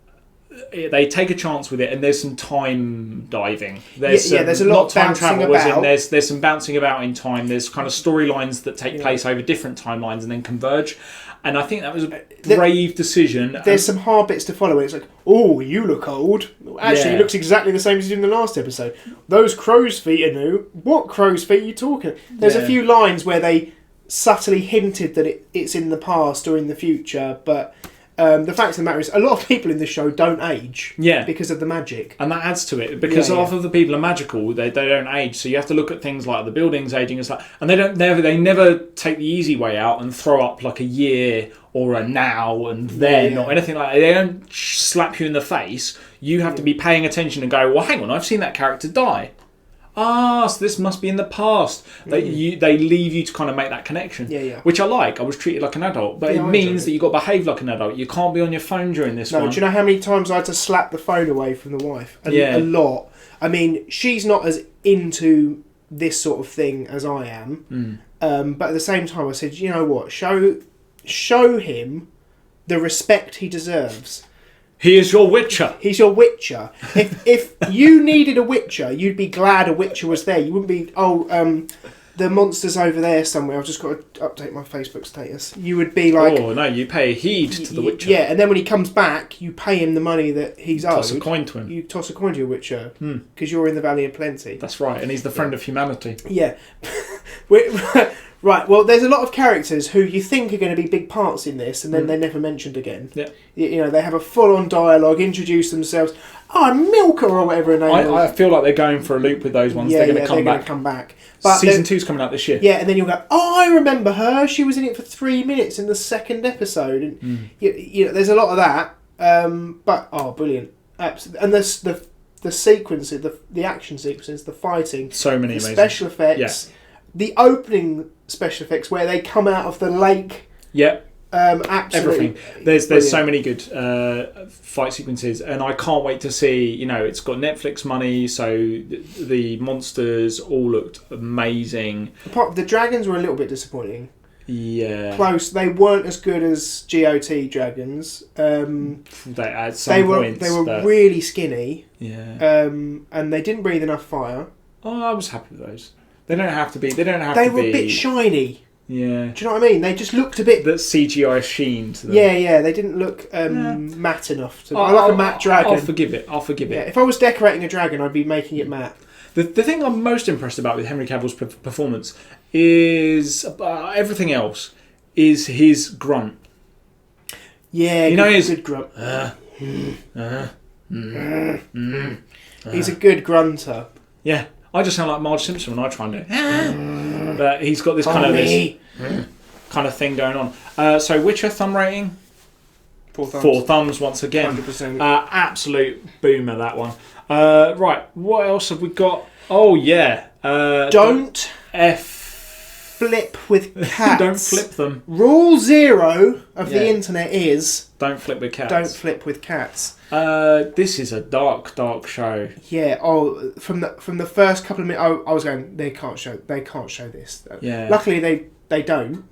they take a chance with it, and there's some time diving. There's a lot of time bouncing travel. about. There's some bouncing about in time. There's kind of storylines that take place over different timelines and then converge. And I think that was a brave decision. There's some hard bits to follow. It's like, oh, you look old. Actually, he looks exactly the same as he did in the last episode. Those crow's feet are new. What crow's feet are you talking? There's a few lines where they subtly hinted that it's in the past or in the future, but the fact of the matter is, a lot of people in this show don't age because of the magic. And that adds to it, because half of the people are magical, they don't age, so you have to look at things like the buildings aging and stuff, and they never take the easy way out and throw up like a year or a now and then or anything like that. They don't slap you in the face. You have to be paying attention and go, well, hang on, I've seen that character die. So this must be in the past. They leave you to kind of make that connection, which I like. I was treated like an adult, but it means that you've got to behave like an adult. You can't be on your phone during this one. Do you know how many times I had to slap the phone away from the wife? A lot. I mean, she's not as into this sort of thing as I am, but at the same time I said, you know what, show him the respect he deserves. He is your Witcher. He's your Witcher. If you needed a Witcher, you'd be glad a Witcher was there. You wouldn't be, the monster's over there somewhere. I've just got to update my Facebook status. You would be like... Oh, no, you pay heed to the Witcher. Yeah, and then when he comes back, you pay him the money that he's owed. Toss a coin to him. You toss a coin to your Witcher, because you're in the Valley of Plenty. That's right, and he's the friend of humanity. Yeah. Right, well, there's a lot of characters who you think are going to be big parts in this, and then they're never mentioned again. Yeah. You know, they have a full-on dialogue, introduce themselves. Oh, Milka or whatever her name is. I feel like they're going for a loop with those ones. They're going to come back. But Season 2's coming out this year. Yeah, and then you'll go, oh, I remember her. She was in it for 3 minutes in the second episode. And you know, there's a lot of that. But brilliant, absolutely. And the sequences, the action sequences, the fighting, so many the amazing special effects, the opening special effects where they come out of the lake. Yeah. Absolutely. Everything. There's so many good fight sequences, and I can't wait to see. You know, it's got Netflix money, so the monsters all looked amazing. The dragons were a little bit disappointing. Yeah, close. They weren't as good as GOT dragons. They were really skinny. Yeah. And they didn't breathe enough fire. Oh, I was happy with those. They don't have to be. They were a bit shiny. Yeah. Do you know what I mean? They just looked a bit... That CGI sheen to them. Yeah. They didn't look matte enough. I like a matte dragon. I'll forgive it. Yeah, if I was decorating a dragon, I'd be making it matte. The thing I'm most impressed about with Henry Cavill's performance is everything else is his grunt. Yeah, you know his good grunt. He's a good grunter. Yeah, I just sound like Marge Simpson when I try and do it. But he's got this kind of thing going on. So Witcher thumb rating? 4 thumbs. 4 thumbs once again. 100%. Absolute boomer, that one. Right, what else have we got? Oh yeah. Don't flip with cats. Don't flip them. Rule 0 of the internet is... Don't flip with cats. Don't flip with cats. This is a dark show. Yeah. Oh, from the first couple of minutes, I was going, they can't show this. Yeah. Luckily, they don't.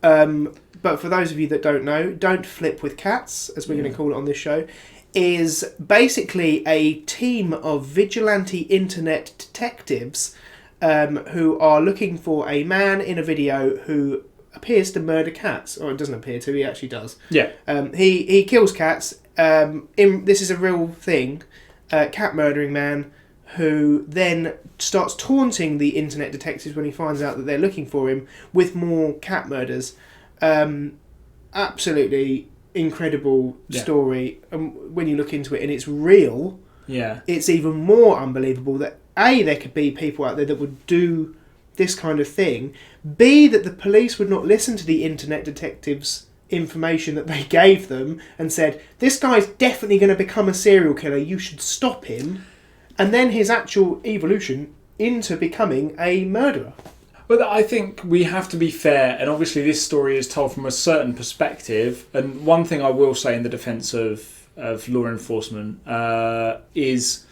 But for those of you that don't know, Don't Flip with Cats, as we're going to call it on this show, is basically a team of vigilante internet detectives who are looking for a man in a video who appears to murder cats. Or it doesn't appear to, he actually does. Yeah. He kills cats. This is a real thing. Cat murdering man who then starts taunting the internet detectives when he finds out that they're looking for him with more cat murders. Absolutely incredible story. And when you look into it and it's real, it's even more unbelievable that A, there could be people out there that would do this kind of thing, B, that the police would not listen to the internet detectives' information that they gave them and said, this guy's definitely going to become a serial killer, you should stop him, and then his actual evolution into becoming a murderer. But I think we have to be fair, and obviously this story is told from a certain perspective, and one thing I will say in the defence of law enforcement is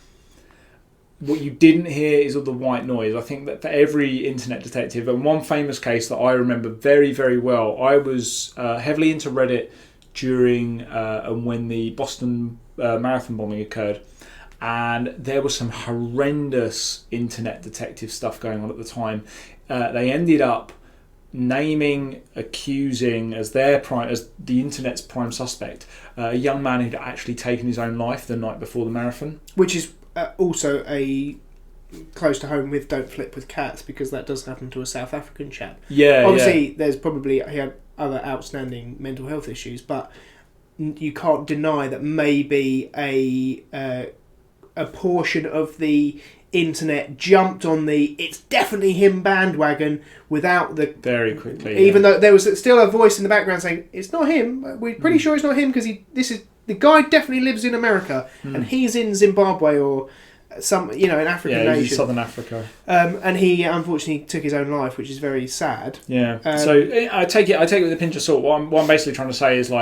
what you didn't hear is all the white noise. I think that for every internet detective, and one famous case that I remember very, very well, I was heavily into Reddit during and when the Boston Marathon bombing occurred, and there was some horrendous internet detective stuff going on at the time. They ended up accusing as the internet's prime suspect a young man who'd actually taken his own life the night before the marathon, which is also a close to home with Don't Flip with Cats, because that does happen to a South African chap. Yeah, obviously there's probably he had other outstanding mental health issues, but you can't deny that maybe a portion of the internet jumped on the "it's definitely him" bandwagon without the very quickly, even though there was still a voice in the background saying it's not him. We're pretty sure it's not him because the guy definitely lives in America and he's in Zimbabwe or some an African nation, in Southern Africa. And he unfortunately took his own life, which is very sad. Yeah. So I take it with a pinch of salt. What I'm basically trying to say is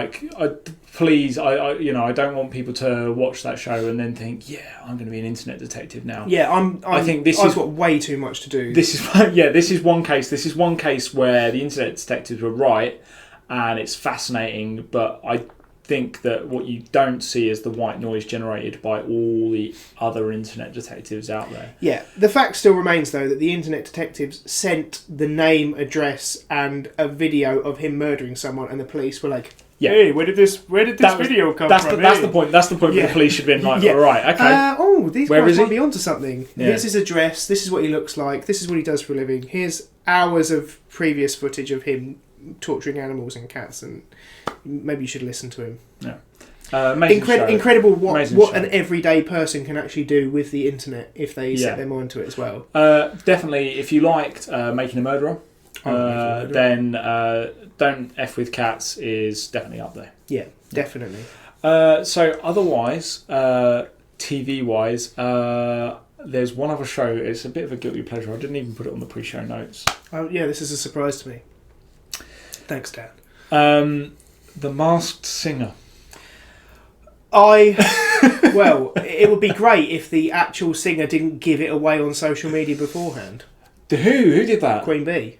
please, I don't want people to watch that show and then think, I'm going to be an internet detective now. Yeah, I've got way too much to do. This is one case. This is one case where the internet detectives were right, and it's fascinating. But think that what you don't see is the white noise generated by all the other internet detectives out there. Yeah, the fact still remains, though, that the internet detectives sent the name, address, and a video of him murdering someone, and the police were like, "Hey, where did this video come from?" That's the point. That's the point where the police should have been like, "All right, okay. These guys might be onto something. Here's his address. This is what he looks like. This is what he does for a living. Here's hours of previous footage of him torturing animals and cats, and maybe you should listen to him." Yeah. Incredible what an everyday person can actually do with the internet if they set their mind to it as well. Definitely, if you liked Making a Murderer, then Don't F With Cats is definitely up there. Yeah, definitely. So otherwise, TV-wise, there's one other show. It's a bit of a guilty pleasure. I didn't even put it on the pre-show notes. Oh yeah, this is a surprise to me. Thanks, Dan. The Masked Singer. Well, it would be great if the actual singer didn't give it away on social media beforehand. Who did that? Queen Bee.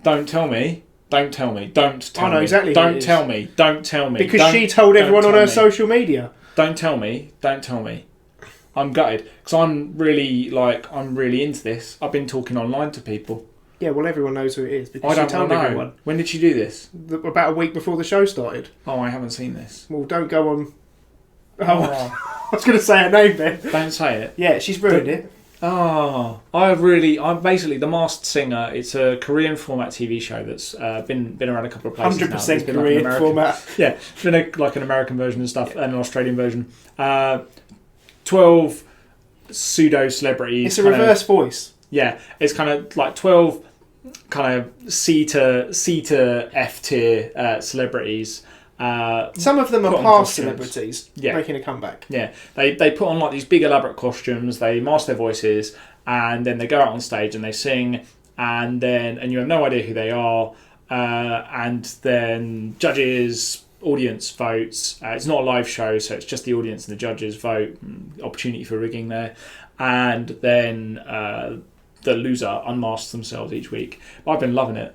Don't tell me. Don't tell me. Don't tell me. I know exactly. Don't tell me. Don't tell me. Because she told everyone on her social media. Don't tell me. Don't tell me. I'm gutted because I'm really into this. I've been talking online to people. Yeah, well, everyone knows who it is because I she told everyone. When did she do this? About a week before the show started. Oh, I haven't seen this. Well, don't go on. I was going to say her name then. Don't say it. Yeah, she's ruined it. Oh, I'm basically The Masked Singer. It's a Korean format TV show that's been around a couple of places 100% Korean format. Yeah, it's been like an American version and stuff, and an Australian version. 12 pseudo celebrities. It's a reverse voice. Yeah, it's kind of like 12 kind of C to F tier celebrities. Some of them are past celebrities making a comeback. Yeah, they put on like these big elaborate costumes, they mask their voices, and then they go out on stage and they sing, and you have no idea who they are, and then judges, audience votes. It's not a live show, so it's just the audience and the judges vote. Opportunity for rigging there, and then the loser unmasks themselves each week. I've been loving it,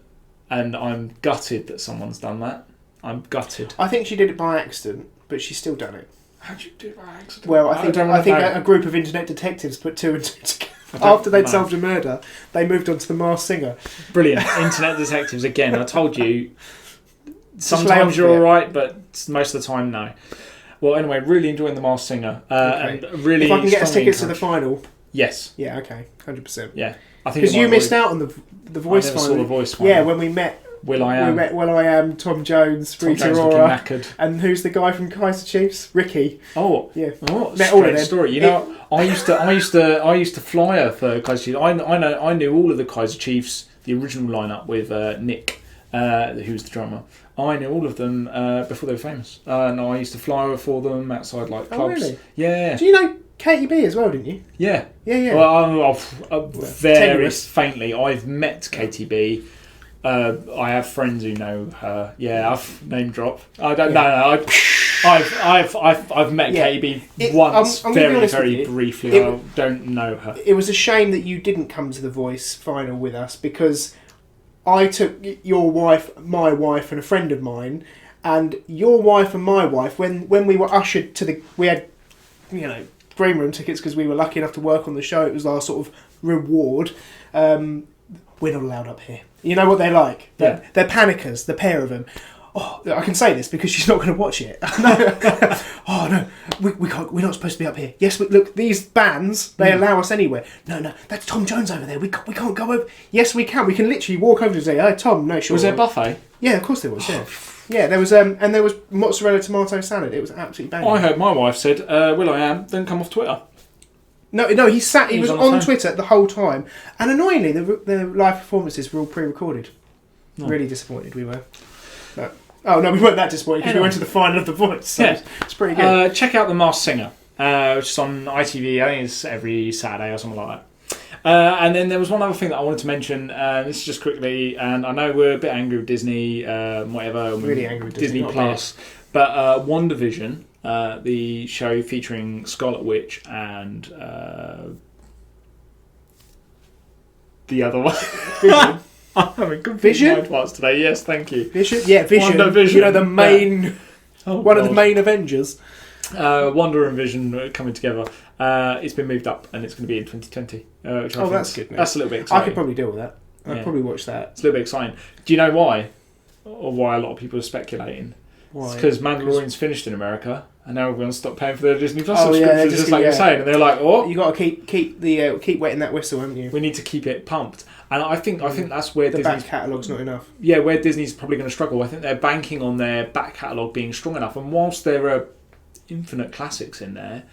and I'm gutted that someone's done that. I'm gutted. I think she did it by accident, but she's still done it. How'd you do it by accident? Well, I think a group of internet detectives put two and two together. After they'd solved a murder, they moved on to The Masked Singer. Brilliant. Internet detectives, again, I told you, sometimes you're alright, but most of the time, no. Well, anyway, really enjoying The Masked Singer. Okay. And really, if I can get us tickets to the final. Yes. Yeah, okay. 100%. Yeah. Because you missed out on the voice final. I never saw the voice final. Yeah, when we met. We met Will I Am, Tom Jones, Rita Ora, and who's the guy from Kaiser Chiefs? Ricky. Oh, yeah. Oh, met all of them. Story. You know, I used to fly her for Kaiser Chiefs. I knew all of the Kaiser Chiefs, the original lineup with Nick, who's the drummer. I knew all of them before they were famous, and I used to fly over for them outside like clubs. Oh, really? Yeah. Do you know Katie B as well? Didn't you? Yeah. Yeah. Well, very faintly, I've met Katie B. I have friends who know her. Yeah, I've name drop. I don't know. I've met Katie once, I'm very briefly. I don't know her. It was a shame that you didn't come to the Voice final with us because I took your wife, my wife, and a friend of mine, and your wife and my wife. When we were ushered to we had, green room tickets because we were lucky enough to work on the show. It was our sort of reward. We're not allowed up here. You know what they're like. They're panickers, the pair of them. Oh, I can say this because she's not going to watch it. Oh no, we can't. We're not supposed to be up here. Yes, look, these bands, they allow us anywhere. No, that's Tom Jones over there. We can't go over. Yes, we can. We can literally walk over and say, "Oh, Tom, no, sure." Was there a buffet? Yeah, of course there was. Yeah, there was. And there was mozzarella tomato salad. It was absolutely banging. I heard my wife said, "Will I Am," then come off Twitter. No, he sat. He was on Twitter the whole time, and annoyingly, the live performances were all pre-recorded. No. Really disappointed we were. No. Oh no, we weren't that disappointed because we went to the final of The Voice. So it's pretty good. Check out The Masked Singer, which is on ITV. I think it's every Saturday or something like that. And then there was one other thing that I wanted to mention. This is just quickly, and I know we're a bit angry with Disney, whatever. Really angry with Disney Plus, but WandaVision. The show featuring Scarlet Witch and the other one. Vision. I'm having confused mind parts today. Yes, thank you. Vision. Yeah, Vision. WandaVision. The main One of the main Avengers. Wonder and Vision coming together. It's been moved up and it's going to be in 2020. Which I think that's good news. That's a little bit exciting. I could probably deal with that. I'd probably watch that. It's a little bit exciting. Do you know why? Or why a lot of people are speculating? Why? It's because Mandalorian's finished in America and now everyone's stopped paying for their Disney Plus Oh, yeah, subscriptions, just like you're saying. And they're like, oh, You got to keep wetting that whistle, haven't you? we need to keep it pumped. And I think that's where The Disney's back catalogue's not enough. Yeah, where Disney's probably going to struggle. I think they're banking on their back catalogue being strong enough. And whilst there are infinite classics in there,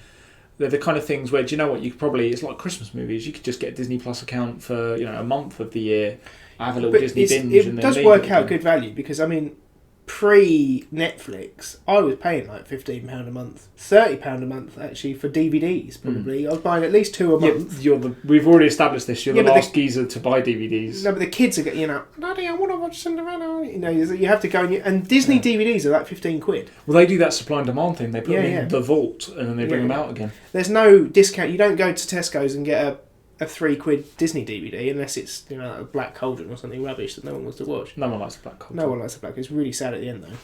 they're the kind of things where, do you know what, you could probably, it's like Christmas movies, you could just get a Disney Plus account for, a month of the year, have a little Disney binge. It does work out good value because, I mean, pre-Netflix, I was paying like £15 a month, £30 a month actually for DVDs probably. I was buying at least 2 a month. We've already established this, you're the last geezer to buy DVDs. No, but the kids are, Daddy, I want to watch Cinderella. You have to go and Disney DVDs are like £15. Well, they do that supply and demand thing. They put them in the vault and then they bring them out again. There's no discount. You don't go to Tesco's and get a £3 Disney DVD unless it's a Black Cauldron or something rubbish that no one wants to watch. No one likes the Black Cauldron. No one likes the Black. It's really sad at the end though.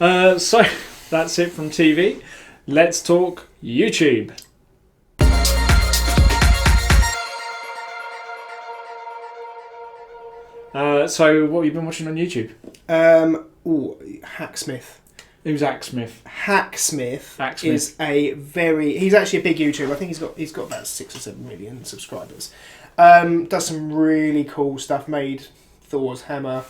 Yeah. So that's it from TV. Let's talk YouTube. So what have you been watching on YouTube? Hacksmith. Who's Hacksmith? Hacksmith is he's actually a big YouTuber. I think he's got about 6 or 7 million subscribers. Does some really cool stuff. Made Thor's hammer,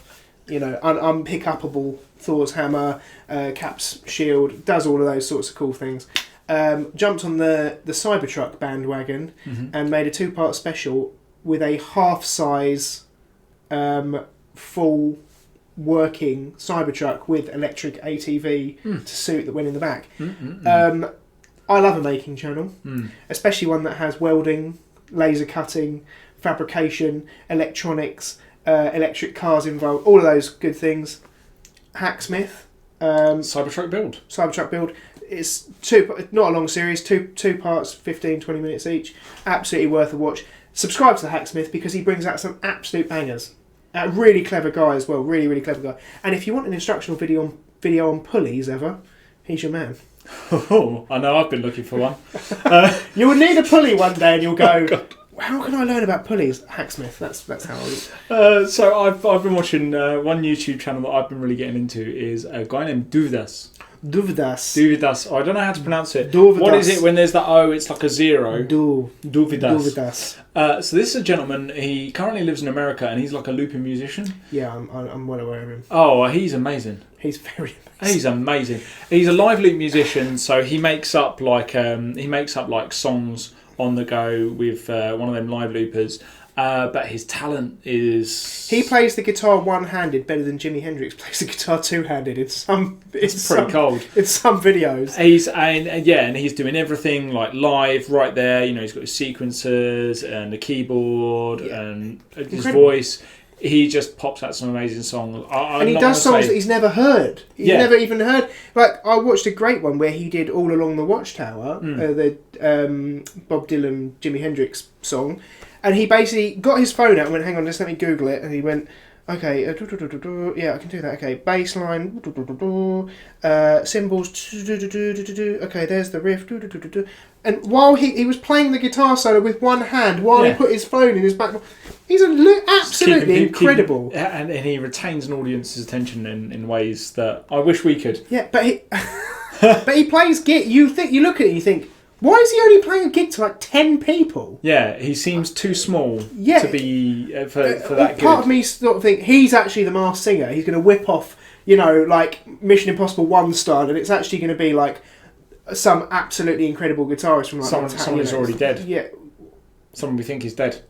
unpickupable Thor's hammer, Cap's shield. Does all of those sorts of cool things. Jumped on the Cybertruck bandwagon and made a 2-part special with a half-size full working Cybertruck with electric ATV to suit that went in the back. I love a making channel, especially one that has welding, laser cutting, fabrication, electronics, electric cars involved, all of those good things. Hacksmith. Cybertruck build. It's not a long series, two parts, 15-20 minutes each. Absolutely worth a watch. Subscribe to the Hacksmith because he brings out some absolute bangers. Really clever guy as well, really, really clever guy. And if you want an instructional video on pulleys ever, he's your man. Oh, I know, I've been looking for one. You will need a pulley one day and you'll go, how can I learn about pulleys? Hacksmith, that's how I So I've been watching one YouTube channel that I've been really getting into is a guy named Duvidas. Oh, I don't know how to pronounce it. Duvidas. What is it when there's that O? It's like a 0. Duvidas. So this is a gentleman. He currently lives in America and he's like a looping musician. Yeah, I'm well aware of him. Oh, he's amazing. He's very amazing. He's amazing. He's a live loop musician, so he makes up like songs on the go with one of them live loopers. But his talent is... He plays the guitar one-handed better than Jimi Hendrix plays the guitar two-handed in some... It's pretty cold. In some videos. And he's doing everything like live right there. He's got his sequencers and the keyboard and his voice. He just pops out some amazing songs. And he does songs that he's never heard. He's never even heard. Like, I watched a great one where he did All Along the Watchtower, the Bob Dylan, Jimi Hendrix song. And he basically got his phone out and went, hang on, just let me Google it. And he went, okay, yeah, I can do that. Okay, bass line, cymbals, okay, there's the riff. And while he was playing the guitar solo with one hand, while he put his phone in his back, he's absolutely incredible. And he retains an audience's attention in ways that I wish we could. Yeah, but he plays git. You look at it and you think, why is he only playing a gig to like 10 people? Yeah, he seems too small to be for that good. Part of me sort of think he's actually the masked singer. He's going to whip off, like Mission Impossible 1 style, and it's actually going to be like some absolutely incredible guitarist from like someone who's already dead. Yeah, someone we think is dead.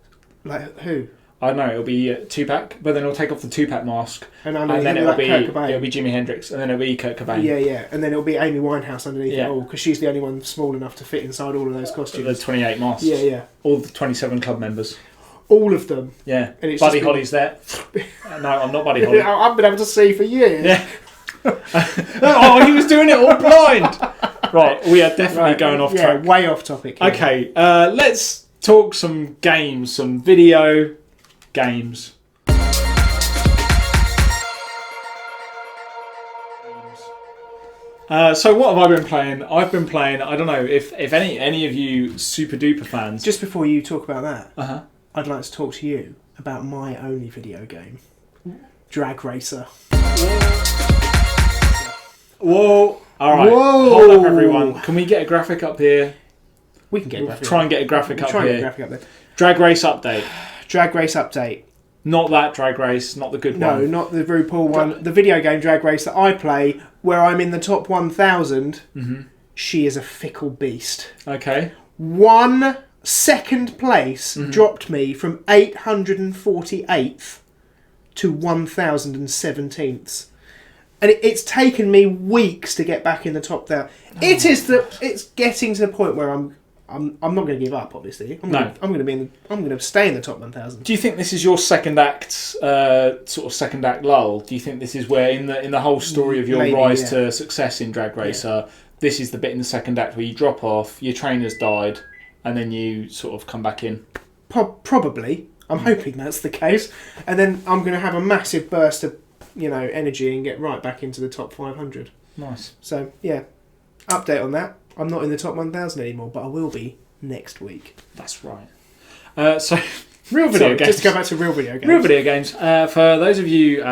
Like who? I don't know. It'll be Tupac, but then he'll take off the Tupac mask, and then it'll be Jimi Hendrix, and then it'll be Kurt Cobain. Yeah, and then it'll be Amy Winehouse underneath it all because she's the only one small enough to fit inside all of those costumes. There's 28 masks. Yeah. All the 27 club members. All of them. Yeah. And Buddy Holly's there. No, I'm not Buddy Holly. I've been able to see for years. Yeah. Oh, he was doing it all blind. Right, we are definitely going off track. Way off topic. Here. Okay, let's talk some games, some video games. So what have I been playing? I've been playing. I don't know if any of you super duper fans. Just before you talk about that, Uh-huh. I'd like to talk to you about my only video game, Drag Racer. Whoa! All right, Whoa. Hold up, everyone. Can we get a graphic up here? We can get a We'll graphic. try and get a graphic We'll up try and get a here. graphic up there. Drag race update. Drag Race update. Not that drag race. Not the good No, one. not the RuPaul one. The video game Drag Race that I play, where I'm in the top 1,000. Mm-hmm. She is a fickle beast. Okay. 1 second place dropped me from 848th to 1,017th. And it's taken me weeks to get back in the top there. It's getting to the point where I'm not going to give up. Obviously, I'm going to stay in the top 1,000. Do you think this is your second act, sort of second act lull? Do you think this is where in the whole story of your Maybe, rise yeah. to success in Drag Racer, this is the bit in the second act where you drop off, your trainer's died, and then you sort of come back in? Probably. I'm hoping that's the case, and then I'm going to have a massive burst of energy and get right back into the top 500. Nice. So yeah, update on that. I'm not in the top 1,000 anymore, but I will be next week. That's right. So, real video games. Just to go back to real video games. Real video games. For those of you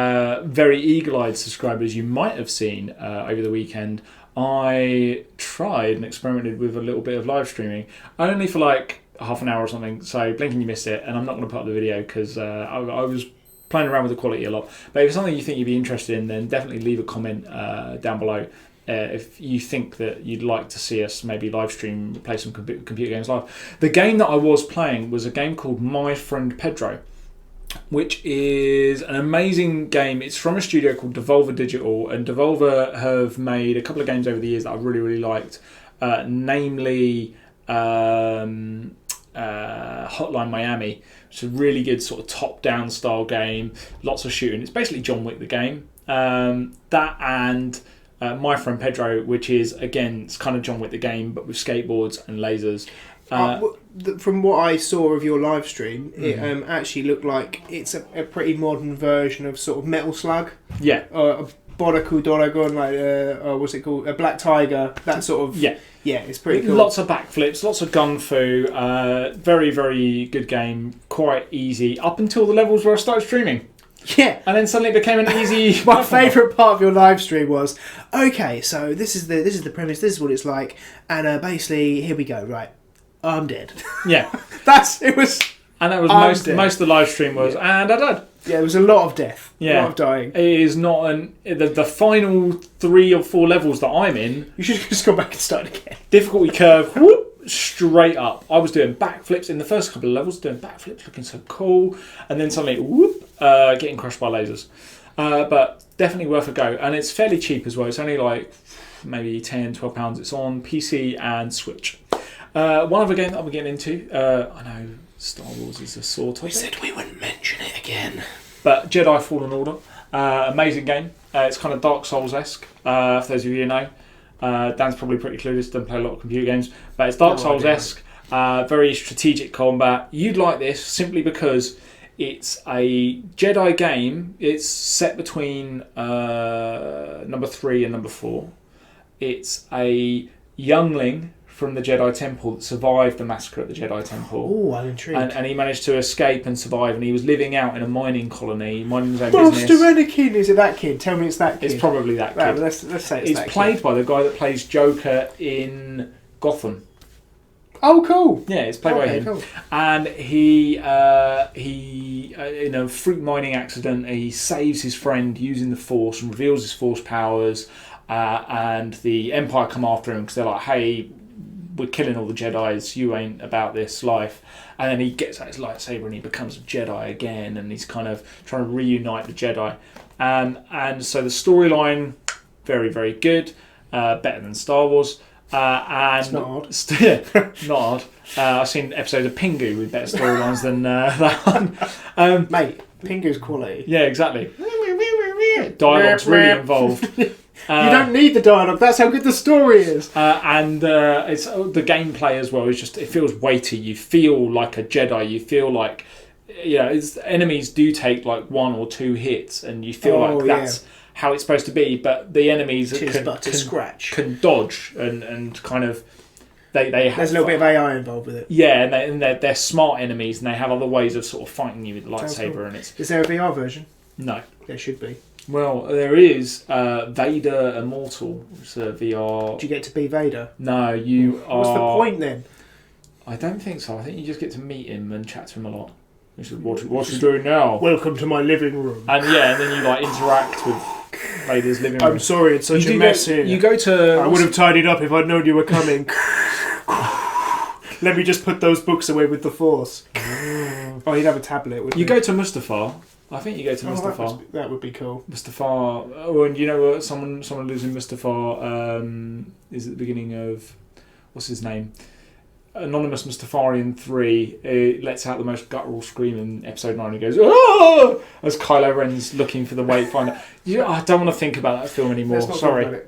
very eagle-eyed subscribers, you might have seen over the weekend, I tried and experimented with a little bit of live streaming, only for like half an hour or something. So, blinking you missed it, and I'm not going to put up the video because I was playing around with the quality a lot. But if it's something you think you'd be interested in, then definitely leave a comment down below. If you think that you'd like to see us maybe live stream, play some computer games live. The game that I was playing was a game called My Friend Pedro, which is an amazing game. It's from a studio called Devolver Digital, and Devolver have made a couple of games over the years that I really, really liked, namely Hotline Miami. It's a really good sort of top-down style game, lots of shooting. It's basically John Wick the game. That and My Friend Pedro, which is, again, it's kind of John Wick the game, but with skateboards and lasers. From what I saw of your live stream, it actually looked like it's a pretty modern version of sort of Metal Slug. Yeah. Bodaku Doragon, what's it called? A Black Tiger, that sort of... Yeah. Yeah, it's pretty cool. Lots of backflips, lots of gung fu. Very, very good game. Quite easy. Up until the levels where I started streaming. Yeah. And then suddenly it became an easy... My favourite part of your live stream was, okay, so this is the premise, this is what it's like, and basically, here we go, right, I'm dead. Yeah. It was... And that was most of the live stream was, and I died. Yeah, it was a lot of death. Yeah. A lot of dying. It is not the final 3 or 4 levels that I'm in. You should have just gone back and started again. Difficulty curve, whoop, straight up. I was doing backflips in the first couple of levels, doing backflips, looking so cool, and then suddenly, whoop, getting crushed by lasers. But definitely worth a go, and it's fairly cheap as well. It's only like maybe £10-12. It's on PC and Switch. One other game that I'll be getting into, I know Star Wars is a sore topic. We said we wouldn't mention it again. But Jedi Fallen Order, amazing game. It's kind of Dark Souls-esque, for those of you who know. Dan's probably pretty clueless, doesn't play a lot of computer games. But it's Dark Souls-esque, very strategic combat. You'd like this simply because it's a Jedi game. It's set between number 3 and number 4. It's a youngling from the Jedi Temple that survived the massacre at the Jedi Temple. Oh, I'm intrigued. And he managed to escape and survive, and he was living out in a mining colony, minding his own Master business. Anakin, is it that kid? Tell me it's that kid. It's probably that Right, kid. let's say it's that played kid. by the guy that plays Joker in Gotham. Oh, cool. Yeah, it's played by him. Cool. And he in a freak mining accident, he saves his friend using the Force and reveals his Force powers. And the Empire come after him because they're like, "Hey, we're killing all the Jedis. You ain't about this life." And then he gets out his lightsaber and he becomes a Jedi again, and he's kind of trying to reunite the Jedi. And so the storyline, very, very good, better than Star Wars. And it's not odd. Not odd. I've seen episodes of Pingu with better storylines than that one. Mate, Pingu's quality. Yeah, exactly. Dialogue's really involved. You don't need the dialogue. That's how good the story is. And it's the gameplay as well. It feels weighty. You feel like a Jedi. You feel like, enemies do take like 1 or 2 hits, and you feel like that's how it's supposed to be, but the enemies can dodge and kind of they have, there's a little bit of AI involved with it. Yeah, and they're smart enemies, and they have other ways of sort of fighting you with the lightsaber. Cool. And is there a VR version? No, there should be. Well, there is Vader Immortal. It's a VR. Do you get to be Vader? No, you are. What's the point then? I don't think so. I think you just get to meet him and chat to him a lot. Which is what's he doing now? Welcome to my living room. And then you like interact with Vader's living room. I'm sorry, it's such a mess here. You go to. I would have tidied up if I'd known you were coming. Let me just put those books away with the Force. Oh, you'd have a tablet, wouldn't you? You go to Mustafar. I think you go to Mustafar. That would be cool. Mustafar. Oh, and you know what? Someone lives in Mustafar. Is at the beginning of what's his name? Anonymous Mustafarian 3 lets out the most guttural scream in episode 9 and goes, "Oh!" as Kylo Ren's looking for the Wayfinder. I don't want to think about that film anymore. Sorry.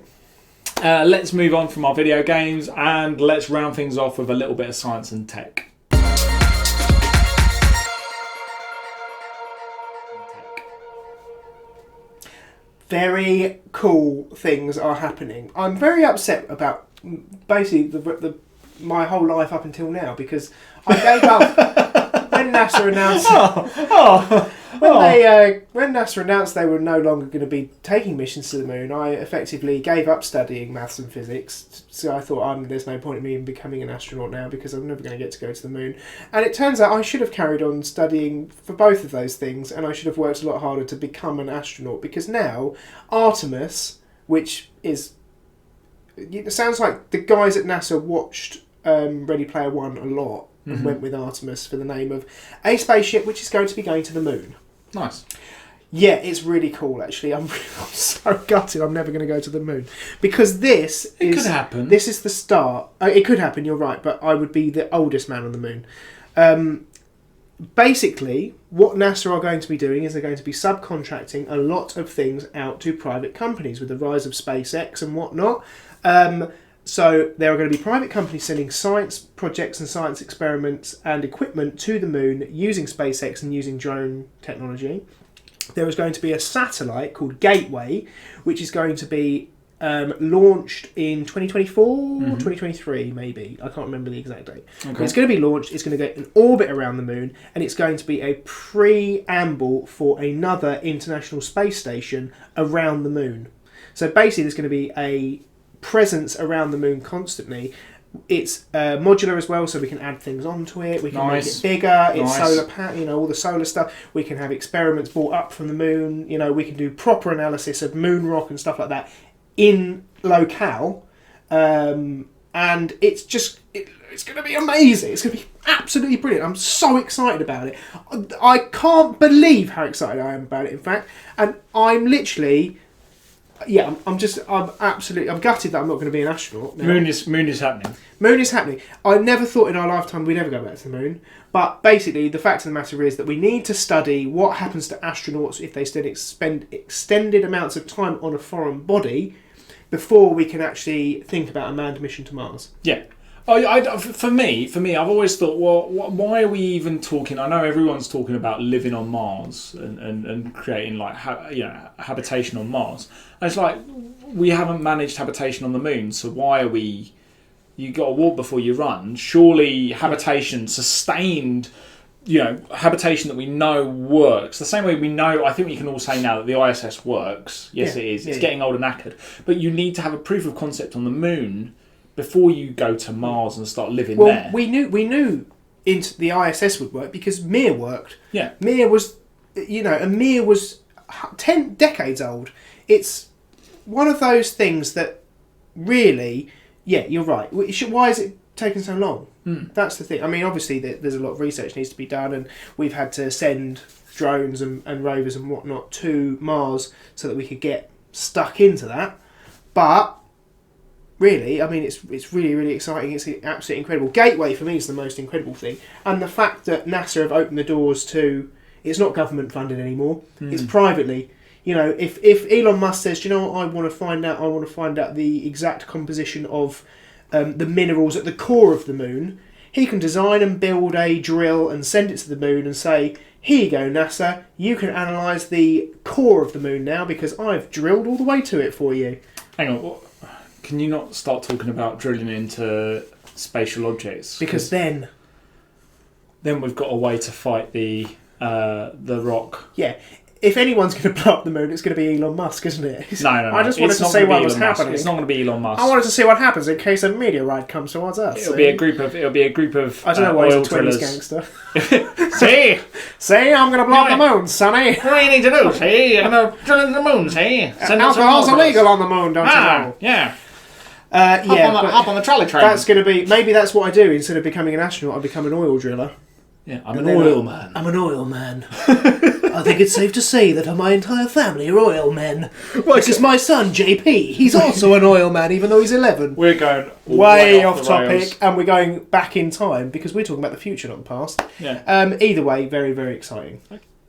Let's move on from our video games and let's round things off with a little bit of science and tech. Very cool things are happening. I'm very upset about basically my whole life up until now because I gave up when NASA announced when NASA announced they were no longer going to be taking missions to the moon. I effectively gave up studying maths and physics. So I thought there's no point in me in becoming an astronaut now because I'm never going to get to go to the moon. And it turns out I should have carried on studying for both of those things, and I should have worked a lot harder to become an astronaut because now Artemis, which is it sounds like the guys at NASA watched Ready Player One a lot and went with Artemis for the name of a spaceship which is going to be going to the moon. Nice. Yeah, it's really cool actually. I'm so gutted I'm never going to go to the moon because this could happen. This is the start. It could happen, you're right, but I would be the oldest man on the moon. Basically, what NASA are going to be doing is they're going to be subcontracting a lot of things out to private companies with the rise of SpaceX and whatnot. So there are going to be private companies sending science projects and science experiments and equipment to the moon using SpaceX and using drone technology. There is going to be a satellite called Gateway, which is going to be launched in 2024, 2023 maybe. I can't remember the exact date. Okay. But it's going to be launched, it's going to go in orbit around the moon, and it's going to be a preamble for another international space station around the moon. So basically there's going to be a presence around the moon constantly. It's modular as well, so we can add things onto it. We can make it bigger. It's solar all the solar stuff. We can have experiments brought up from the moon. We can do proper analysis of moon rock and stuff like that in locale. And it's just it's going to be amazing. It's going to be absolutely brilliant. I'm so excited about it. I can't believe how excited I am about it. In fact, and I'm literally. Yeah, I'm gutted that I'm not going to be an astronaut now. Moon is happening. Moon is happening. I never thought in our lifetime we'd ever go back to the moon. But basically, the fact of the matter is that we need to study what happens to astronauts if they spend extended amounts of time on a foreign body before we can actually think about a manned mission to Mars. Yeah. For me, I've always thought, well, why are we even talking? I know everyone's talking about living on Mars and creating habitation on Mars. And it's like we haven't managed habitation on the moon, so why are we? You got to walk before you run. Surely habitation, sustained, habitation that we know works. The same way we know, I think we can all say now that the ISS works. Yes, it is. It's getting old and knackered, but you need to have a proof of concept on the moon before you go to Mars and start living there. We knew into the ISS would work because Mir worked. Yeah. Mir was, and Mir was 10 decades old. It's one of those things that really, you're right. Why is it taking so long? That's the thing. I mean, obviously there's a lot of research needs to be done, and we've had to send drones and rovers and whatnot to Mars so that we could get stuck into that. But really, I mean, it's really, really exciting. It's absolutely incredible. Gateway, for me, is the most incredible thing. And the fact that NASA have opened the doors to... It's not government funded anymore. It's privately. If Elon Musk says, I want to find out the exact composition of the minerals at the core of the moon, he can design and build a drill and send it to the moon and say, here you go, NASA, you can analyse the core of the moon now because I've drilled all the way to it for you. Hang on, can you not start talking about drilling into spatial objects? Because then we've got a way to fight the rock. Yeah. If anyone's going to blow up the moon, it's going to be Elon Musk, isn't it? No. I just wanted to see what was happening. It's not going to be Elon Musk. I wanted to see what happens in case a meteorite comes towards us. It'll be a group of. I don't know why he's a drillers. 20s gangster. See, I'm going to blow up the moon, sonny. What do you need to do? See, I'm going to drill into the moon. See, alcohol's illegal on the moon, don't you know? Yeah. Up on the trolley train. That's going to be. Maybe that's what I do instead of becoming an astronaut. I become an oil driller. Yeah, I'm an oil man. I'm an oil man. I think it's safe to say that my entire family are oil men. This is my son, JP. He's also an oil man, even though he's 11. We're going way off topic, and we're going back in time because we're talking about the future, not the past. Yeah. Either way, very, very exciting.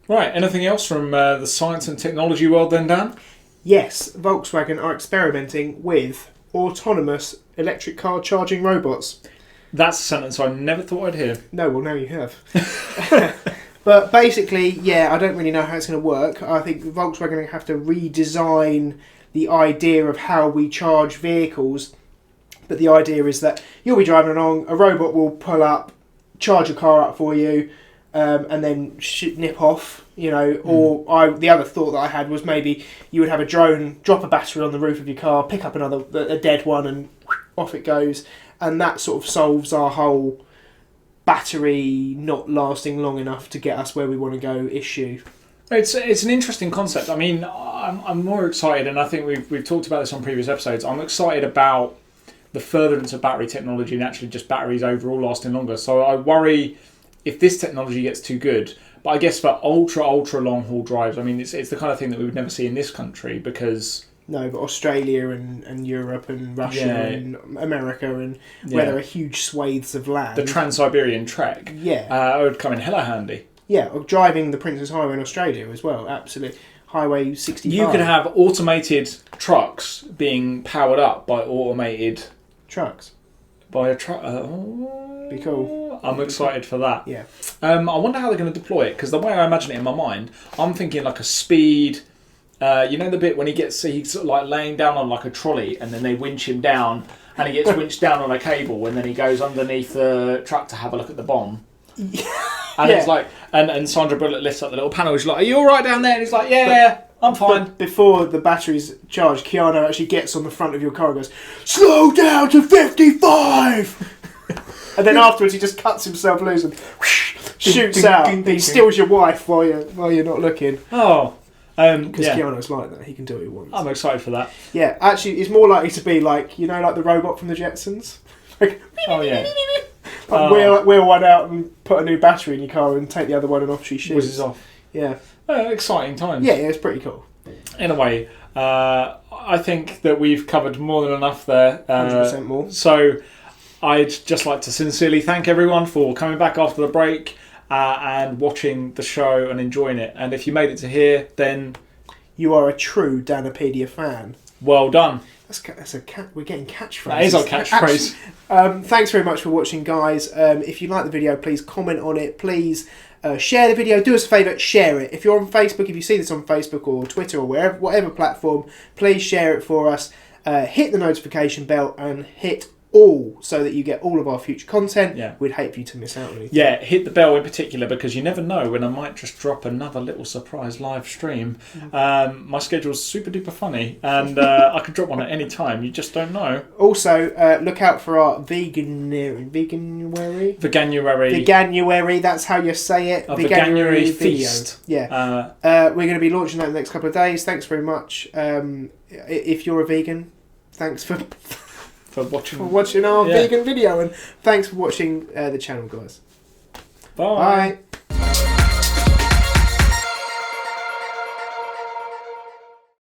Right. Anything else from the science and technology world, then, Dan? Yes, Volkswagen are experimenting with autonomous electric car charging robots. That's a sentence I never thought I'd hear. No, well, now you have. But basically, yeah, I don't really know how it's going to work. I think Volkswagen are going to have to redesign the idea of how we charge vehicles. But the idea is that you'll be driving along, a robot will pull up, charge your car up for you, and then nip off, you know. Or the other thought that I had was maybe you would have a drone drop a battery on the roof of your car, pick up a dead one, and off it goes. And that sort of solves our whole battery not lasting long enough to get us where we want to go issue. It's an interesting concept. I mean, I'm more excited, and I think we've talked about this on previous episodes. I'm excited about the furtherance of battery technology and actually just batteries overall lasting longer. So I worry if this technology gets too good. But I guess for ultra long haul drives, I mean, it's the kind of thing that we would never see in this country because. No, but Australia and Europe and Russia and America and where there are huge swathes of land. The Trans-Siberian Trek. Yeah. Would come in hella handy. Yeah, or driving the Princess Highway in Australia as well, absolutely. Highway 65. You could have automated trucks being powered up by automated... trucks. By a truck... Be cool. I'm excited for that. Yeah. I wonder how they're going to deploy it, because the way I imagine it in my mind, I'm thinking like a speed... you know the bit when he's sort of like laying down on like a trolley and then they winch him down and he gets winched down on a cable and then he goes underneath the truck to have a look at the bomb. And it's like, and Sandra Bullock lifts up the little panel. She's like, "Are you all right down there?" And he's like, "Yeah, I'm fine." But before the battery's charged, Keanu actually gets on the front of your car and goes, "Slow down to 55!" And then afterwards he just cuts himself loose and shoots out. He steals your wife while you're not looking. Oh. Because Keanu's like that, he can do what he wants. I'm excited for that. Yeah, actually, it's more likely to be like, you know, like the robot from the Jetsons. Like, oh yeah. Wheel one out and put a new battery in your car and take the other one and off she shoots. Whizzes off. Yeah. Exciting times. Yeah, it's pretty cool. Anyway, I think that we've covered more than enough there. 100% more. So I'd just like to sincerely thank everyone for coming back after the break. And watching the show and enjoying it. And if you made it to here, then... you are a true Danipedia fan. Well done. We're getting catchphrases. That is our catchphrase. Thanks very much for watching, guys. If you like the video, please comment on it. Please share the video. Do us a favour, share it. If you're on Facebook, if you see this on Facebook or Twitter or whatever platform, please share it for us. Hit the notification bell and hit all so that you get all of our future content. Yeah. We'd hate for you to miss out on anything. Yeah, hit the bell in particular because you never know when I might just drop another little surprise live stream. My schedule's super duper funny and I could drop one at any time. You just don't know. Also, look out for our Veganuary, that's how you say it. Veganuary feast. Yeah. We're going to be launching that in the next couple of days. Thanks very much. If you're a vegan, thanks for watching our vegan video, and thanks for watching the channel, guys. Bye. Bye.